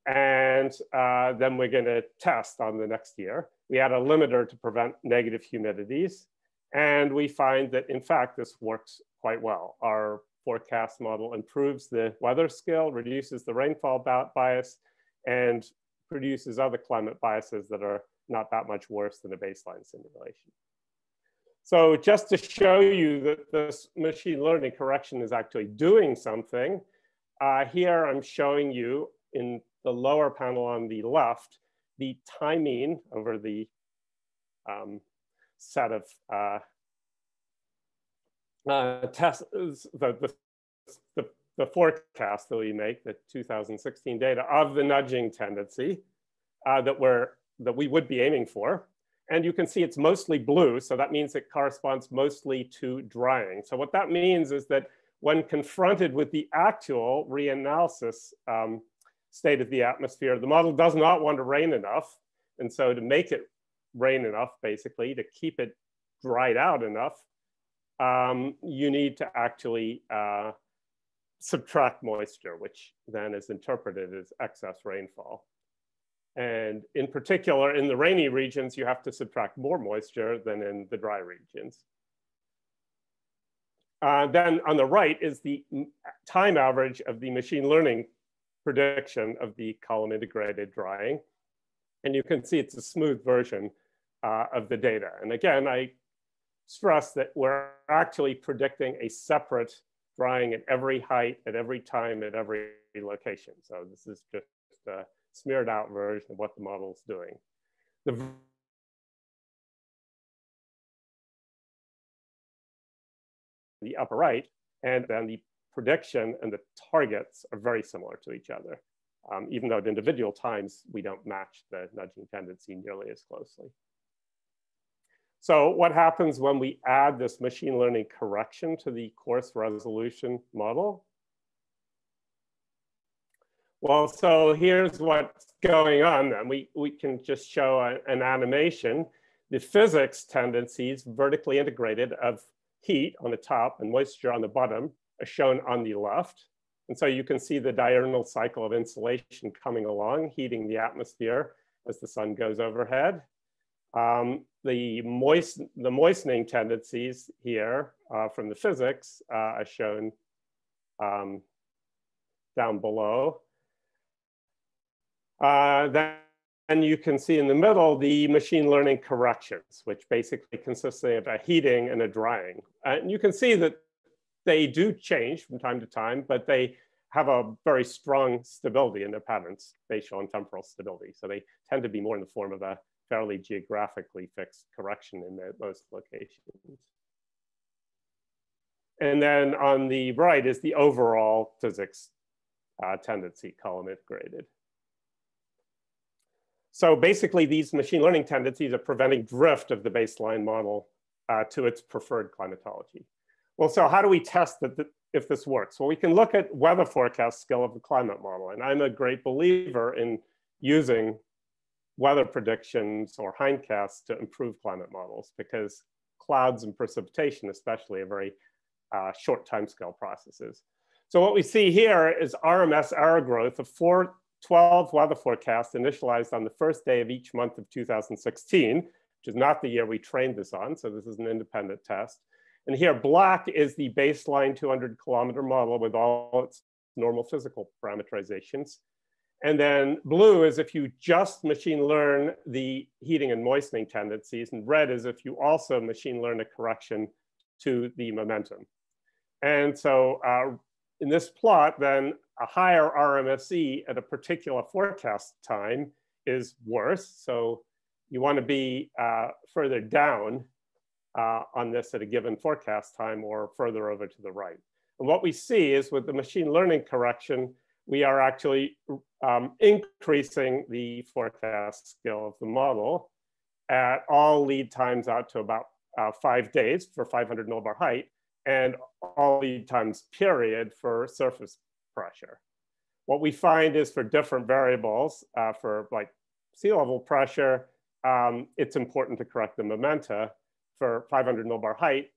and then we're going to test on the next year. We add a limiter to prevent negative humidities, and we find that, in fact, this works quite well. Our forecast model improves the weather skill, reduces the rainfall bias, and produces other climate biases that are not that much worse than a baseline simulation. So just to show you that this machine learning correction is actually doing something, here I'm showing you in the lower panel on the left, the timing over the set of tests, the forecast that we make, the 2016 data of the nudging tendency that we would be aiming for. And you can see it's mostly blue. So that means it corresponds mostly to drying. So what that means is that when confronted with the actual reanalysis state of the atmosphere, the model does not want to rain enough. And so to make it rain enough, basically, to keep it dried out enough, you need to actually subtract moisture, which then is interpreted as excess rainfall. And in particular, in the rainy regions, you have to subtract more moisture than in the dry regions. Then on the right is the time average of the machine learning prediction of the column integrated drying. And you can see it's a smooth version of the data. And again, I stress that we're actually predicting a separate drying at every height, at every time, at every location. So this is just a smeared out version of what the model is doing. The upper right, and then the prediction and the targets are very similar to each other, even though at individual times we don't match the nudging tendency nearly as closely. So what happens when we add this machine learning correction to the coarse resolution model? Well, so here's what's going on then. We can just show an animation. The physics tendencies vertically integrated of heat on the top and moisture on the bottom are shown on the left. And so you can see the diurnal cycle of insolation coming along, heating the atmosphere as the sun goes overhead. The moistening tendencies here from the physics are shown down below. Then you can see in the middle the machine learning corrections, which basically consist of a heating and a drying. And you can see that they do change from time to time, but they have a very strong stability in their patterns, spatial and temporal stability. So they tend to be more in the form of a fairly geographically fixed correction in most locations. And then on the right is the overall physics tendency column integrated. So basically, these machine learning tendencies are preventing drift of the baseline model to its preferred climatology. Well, so how do we test if this works? Well, we can look at weather forecast skill of the climate model. And I'm a great believer in using weather predictions or hindcasts to improve climate models, because clouds and precipitation especially are very short timescale processes. So what we see here is RMS error growth of 12 weather forecasts initialized on the first day of each month of 2016, which is not the year we trained this on. So this is an independent test. And here black is the baseline 200-kilometer model with all its normal physical parameterizations. And then blue is if you just machine learn the heating and moistening tendencies, and red is if you also machine learn a correction to the momentum. And so in this plot, then a higher RMSE at a particular forecast time is worse. So you want to be further down on this at a given forecast time or further over to the right. And what we see is with the machine learning correction, we are actually increasing the forecast skill of the model at all lead times out to about 5 days for 500 millibar height, and all lead times period for surface pressure. What we find is for different variables, for like sea level pressure, it's important to correct the momenta. For 500 millibar height,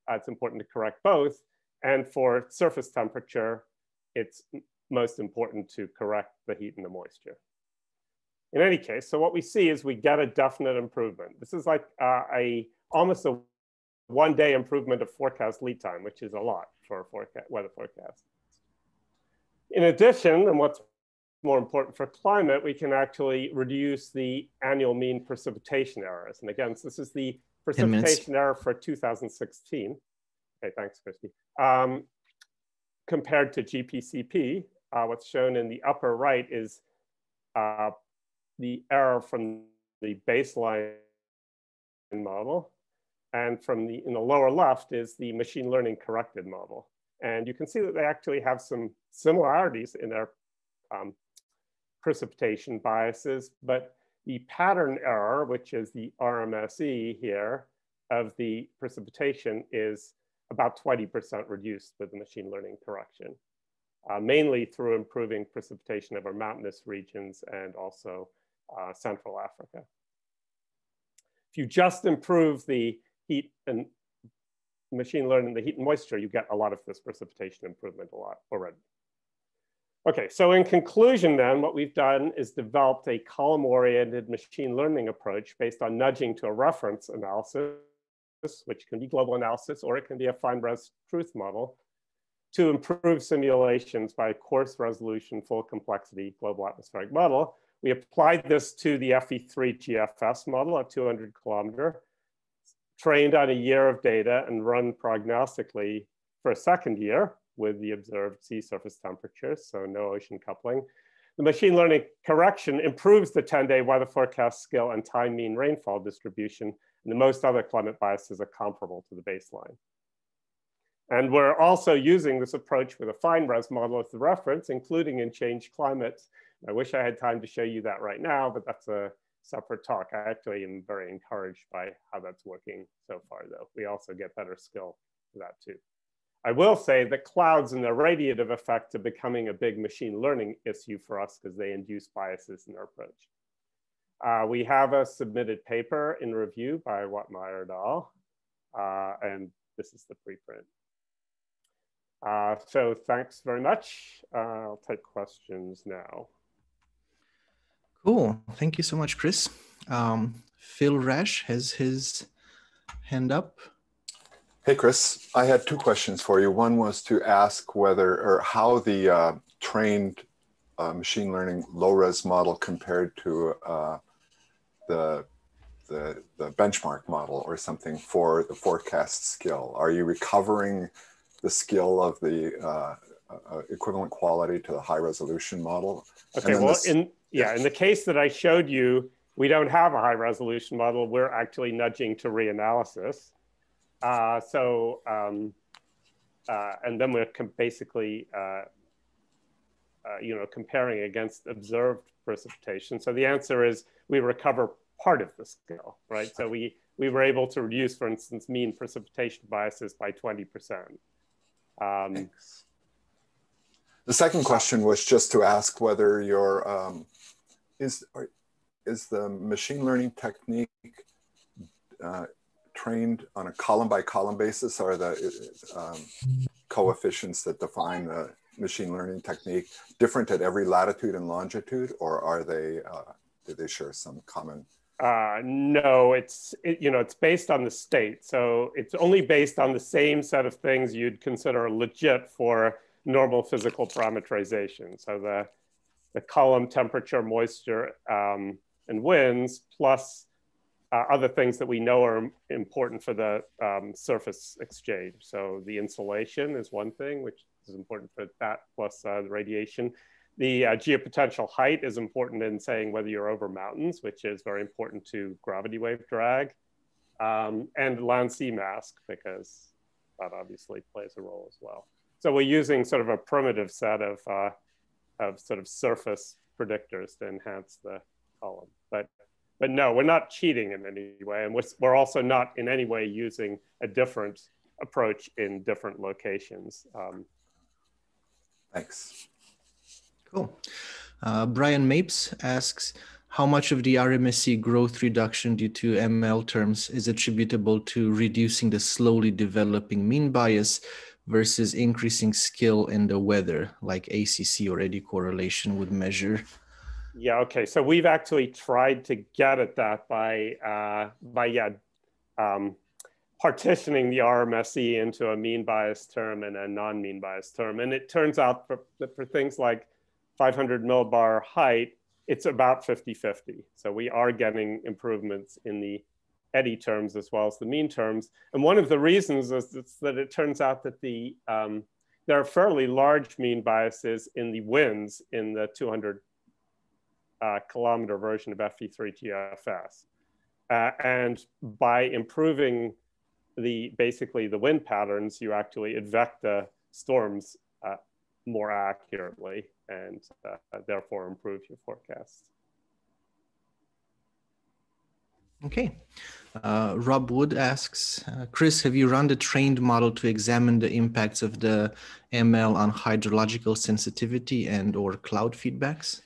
it's important to correct both. And for surface temperature, it's most important to correct the heat and the moisture. In any case, so what we see is we get a definite improvement. This is like almost a one-day improvement of forecast lead time, which is a lot for weather forecasts. In addition, and what's more important for climate, we can actually reduce the annual mean precipitation errors. And again, so this is the precipitation error for 2016. Okay, thanks, Christy. Compared to GPCP, what's shown in the upper right is the error from the baseline model, and in the lower left is the machine learning corrected model. And you can see that they actually have some similarities in their precipitation biases, but the pattern error, which is the RMSE here of the precipitation, is about 20% reduced with the machine learning correction, mainly through improving precipitation over mountainous regions and also Central Africa. If you just improve the heat and machine learning, the heat and moisture, you get a lot of this precipitation improvement already. Okay, so in conclusion then, what we've done is developed a column-oriented machine learning approach based on nudging to a reference analysis, which can be global analysis, or it can be a fine-res truth model, to improve simulations by coarse resolution, full complexity global atmospheric model. We applied this to the FE3 GFS model at 200 kilometer, trained on a year of data and run prognostically for a second year with the observed sea surface temperatures, so no ocean coupling. The machine learning correction improves the 10-day weather forecast skill and time mean rainfall distribution, and most other climate biases are comparable to the baseline. And we're also using this approach with a fine res model as the reference, including in changed climates. I wish I had time to show you that right now, but that's a separate talk. I actually am very encouraged by how that's working so far, though. We also get better skill for that too. I will say that clouds and their radiative effect are becoming a big machine learning issue for us because they induce biases in our approach. We have a submitted paper in review by Wattmeyer et al. And this is the preprint. So thanks very much. I'll take questions now. Cool. Thank you so much, Chris. Phil Rash has his hand up. Hey, Chris, I had two questions for you. One was to ask whether or how the trained machine learning low-res model compared to the benchmark model or something for the forecast skill. Are you recovering the skill of the equivalent quality to the high resolution model? Okay, well, in the case that I showed you, we don't have a high resolution model. We're actually nudging to reanalysis. And then we're basically, comparing against observed precipitation. So the answer is we recover part of the skill, right? So we were able to reduce, for instance, mean precipitation biases by 20%. Thanks. The second question was just to ask whether your is the machine learning technique trained on a column by column basis? Are the coefficients that define the machine learning technique different at every latitude and longitude, or are they do they share some common? No, it's based on the state, so it's only based on the same set of things you'd consider legit for normal physical parameterization. So the column temperature, moisture, and winds, plus other things that we know are important for the surface exchange. So the insolation is one thing, which is important for that, plus the radiation. The geopotential height is important in saying whether you're over mountains, which is very important to gravity wave drag, and land sea mask, because that obviously plays a role as well. So we're using sort of a primitive set of sort of surface predictors to enhance the column. But no, we're not cheating in any way. And we're also not in any way using a different approach in different locations. Thanks. Cool. Brian Mapes asks, how much of the RMSE growth reduction due to ML terms is attributable to reducing the slowly developing mean bias versus increasing skill in the weather, like ACC or eddy correlation would measure? Yeah, okay. So we've actually tried to get at that by partitioning the RMSE into a mean bias term and a non-mean bias term. And it turns out for things like 500 millibar height, it's about 50-50. So we are getting improvements in the eddy terms as well as the mean terms. And one of the reasons is that it turns out that there are fairly large mean biases in the winds in the 200 kilometer version of FE3TFS. And by improving basically the wind patterns, you actually advect the storms more accurately and therefore improve your forecasts. Okay. Rob Wood asks, Chris, have you run the trained model to examine the impacts of the ML on hydrological sensitivity and or cloud feedbacks?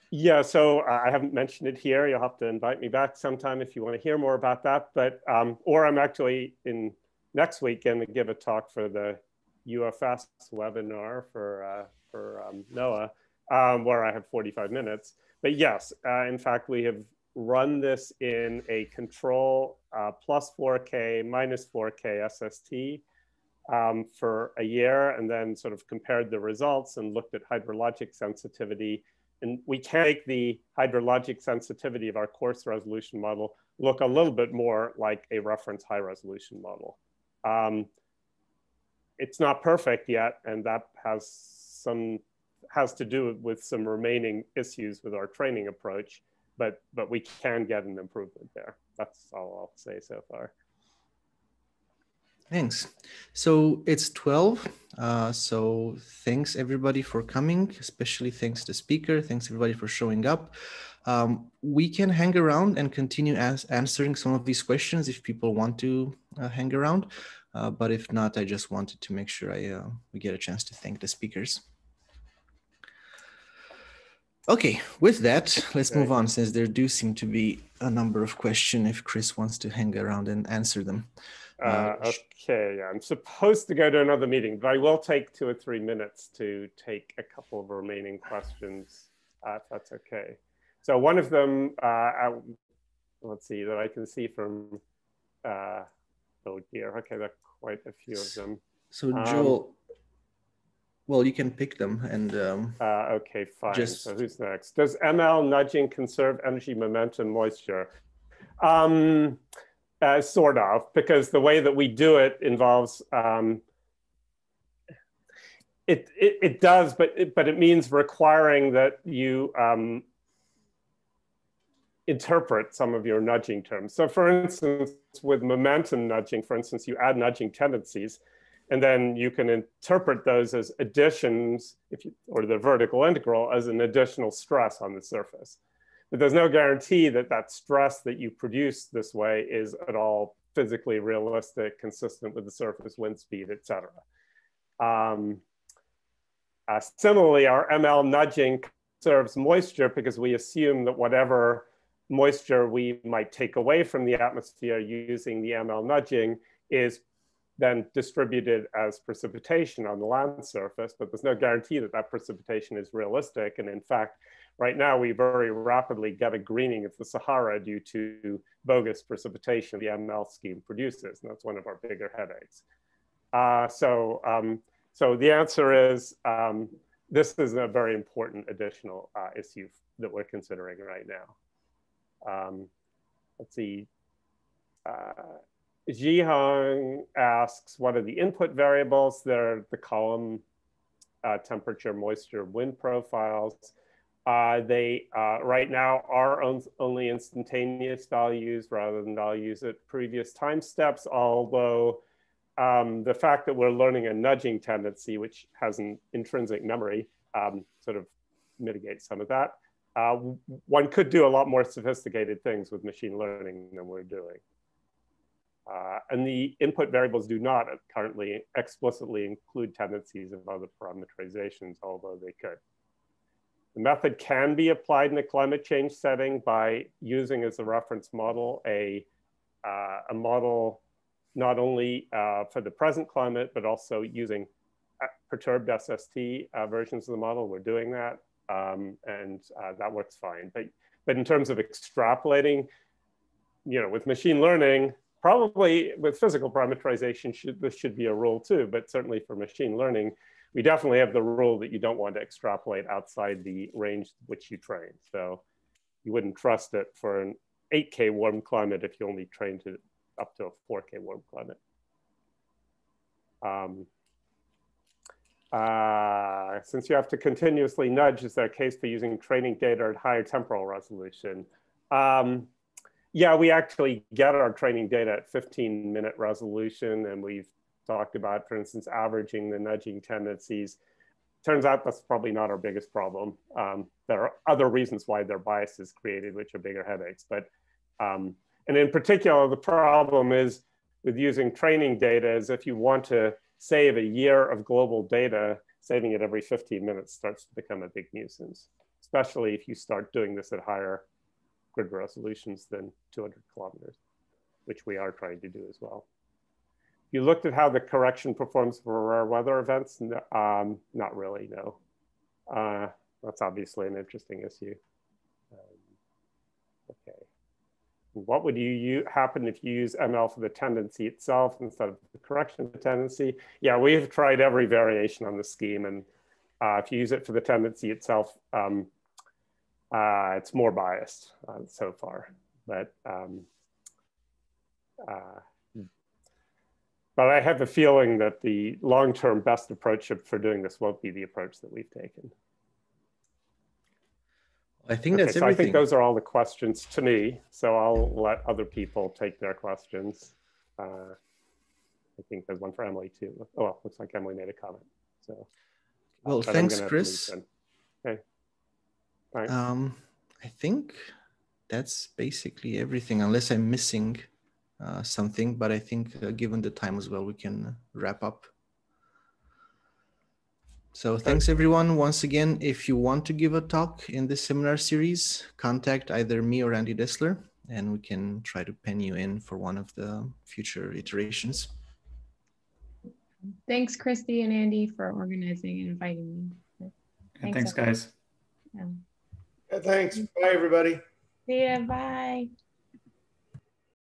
Yeah, so I haven't mentioned it here. You'll have to invite me back sometime if you want to hear more about that. But or I'm actually next week going to give a talk for the UFS webinar for NOAA, where I have 45 minutes. But yes, in fact, we have run this in a control plus 4K, minus 4K SST for a year, and then sort of compared the results and looked at hydrologic sensitivity. And we can make the hydrologic sensitivity of our coarse resolution model look a little bit more like a reference high resolution model. It's not perfect yet, and that has to do with some remaining issues with our training approach, but we can get an improvement there. That's all I'll say so far. Thanks. So it's 12. So thanks everybody for coming, especially thanks to the speaker. Thanks everybody for showing up. We can hang around and continue answering some of these questions if people want to hang around. But if not, I just wanted to make sure we get a chance to thank the speakers. Okay, with that, let's move on, since there do seem to be a number of questions if Chris wants to hang around and answer them. Okay, I'm supposed to go to another meeting, but I will take 2 or 3 minutes to take a couple of remaining questions, if that's okay. So one of them, let's see, that I can see from, oh dear, okay, there are quite a few of them. So Joel, well, you can pick them and okay, fine. So who's next? Does ML nudging conserve energy, momentum, moisture? Sort of, because the way that we do it involves, it does, but it means requiring that you interpret some of your nudging terms. So for instance, with momentum nudging, for instance, you add nudging tendencies, and then you can interpret those as additions, or the vertical integral as an additional stress on the surface. But there's no guarantee that that stress that you produce this way is at all physically realistic, consistent with the surface wind speed, et cetera. Similarly, our ML nudging conserves moisture because we assume that whatever moisture we might take away from the atmosphere using the ML nudging is then distributed as precipitation on the land surface, but there's no guarantee that that precipitation is realistic. And in fact, right now, we very rapidly get a greening of the Sahara due to bogus precipitation the ML scheme produces. And that's one of our bigger headaches. So the answer is, this is a very important additional issue that we're considering right now. Let's see. Jihong asks, what are the input variables? They're the column temperature, moisture, wind profiles. They right now are only instantaneous values rather than values at previous time steps, although the fact that we're learning a nudging tendency, which has an intrinsic memory, sort of mitigates some of that. One could do a lot more sophisticated things with machine learning than we're doing. And the input variables do not currently explicitly include tendencies of other parameterizations, although they could. The method can be applied in a climate change setting by using as a reference model a model not only for the present climate, but also using perturbed SST versions of the model. We're doing that, and that works fine. But in terms of extrapolating, with machine learning, probably with physical parameterization, this should be a rule too, but certainly for machine learning, we definitely have the rule that you don't want to extrapolate outside the range which you train. So you wouldn't trust it for 8K warm climate if you only train to up to a 4K warm climate. Since you have to continuously nudge, is there a case for using training data at higher temporal resolution? Yeah, we actually get our training data at 15-minute resolution, and we've talked about, for instance, averaging the nudging tendencies. Turns out that's probably not our biggest problem. There are other reasons why their bias is created, which are bigger headaches. But, and in particular, the problem is with using training data is if you want to save a year of global data, saving it every 15 minutes starts to become a big nuisance, especially if you start doing this at higher grid resolutions than 200 kilometers, which we are trying to do as well. You looked at how the correction performs for rare weather events? Not really, no. That's obviously an interesting issue. Okay. What would happen if you use ML for the tendency itself instead of the correction of the tendency? Yeah, we've tried every variation on the scheme, and if you use it for the tendency itself, it's more biased so far. But I have a feeling that the long-term best approach for doing this won't be the approach that we've taken. I think that's everything. I think those are all the questions to me. So I'll let other people take their questions. I think there's one for Emily too. Oh, well, looks like Emily made a comment. So, well, thanks, Chris. Okay. Thanks. I think that's basically everything, unless I'm missing something. But I think given the time as well, we can wrap up. So thanks everyone. Once again, if you want to give a talk in this seminar series, contact either me or Andy Dessler, and we can try to pen you in for one of the future iterations. Thanks, Christy and Andy, for organizing and inviting me. Thanks guys. Yeah. Thanks. Bye, everybody. See ya. Bye.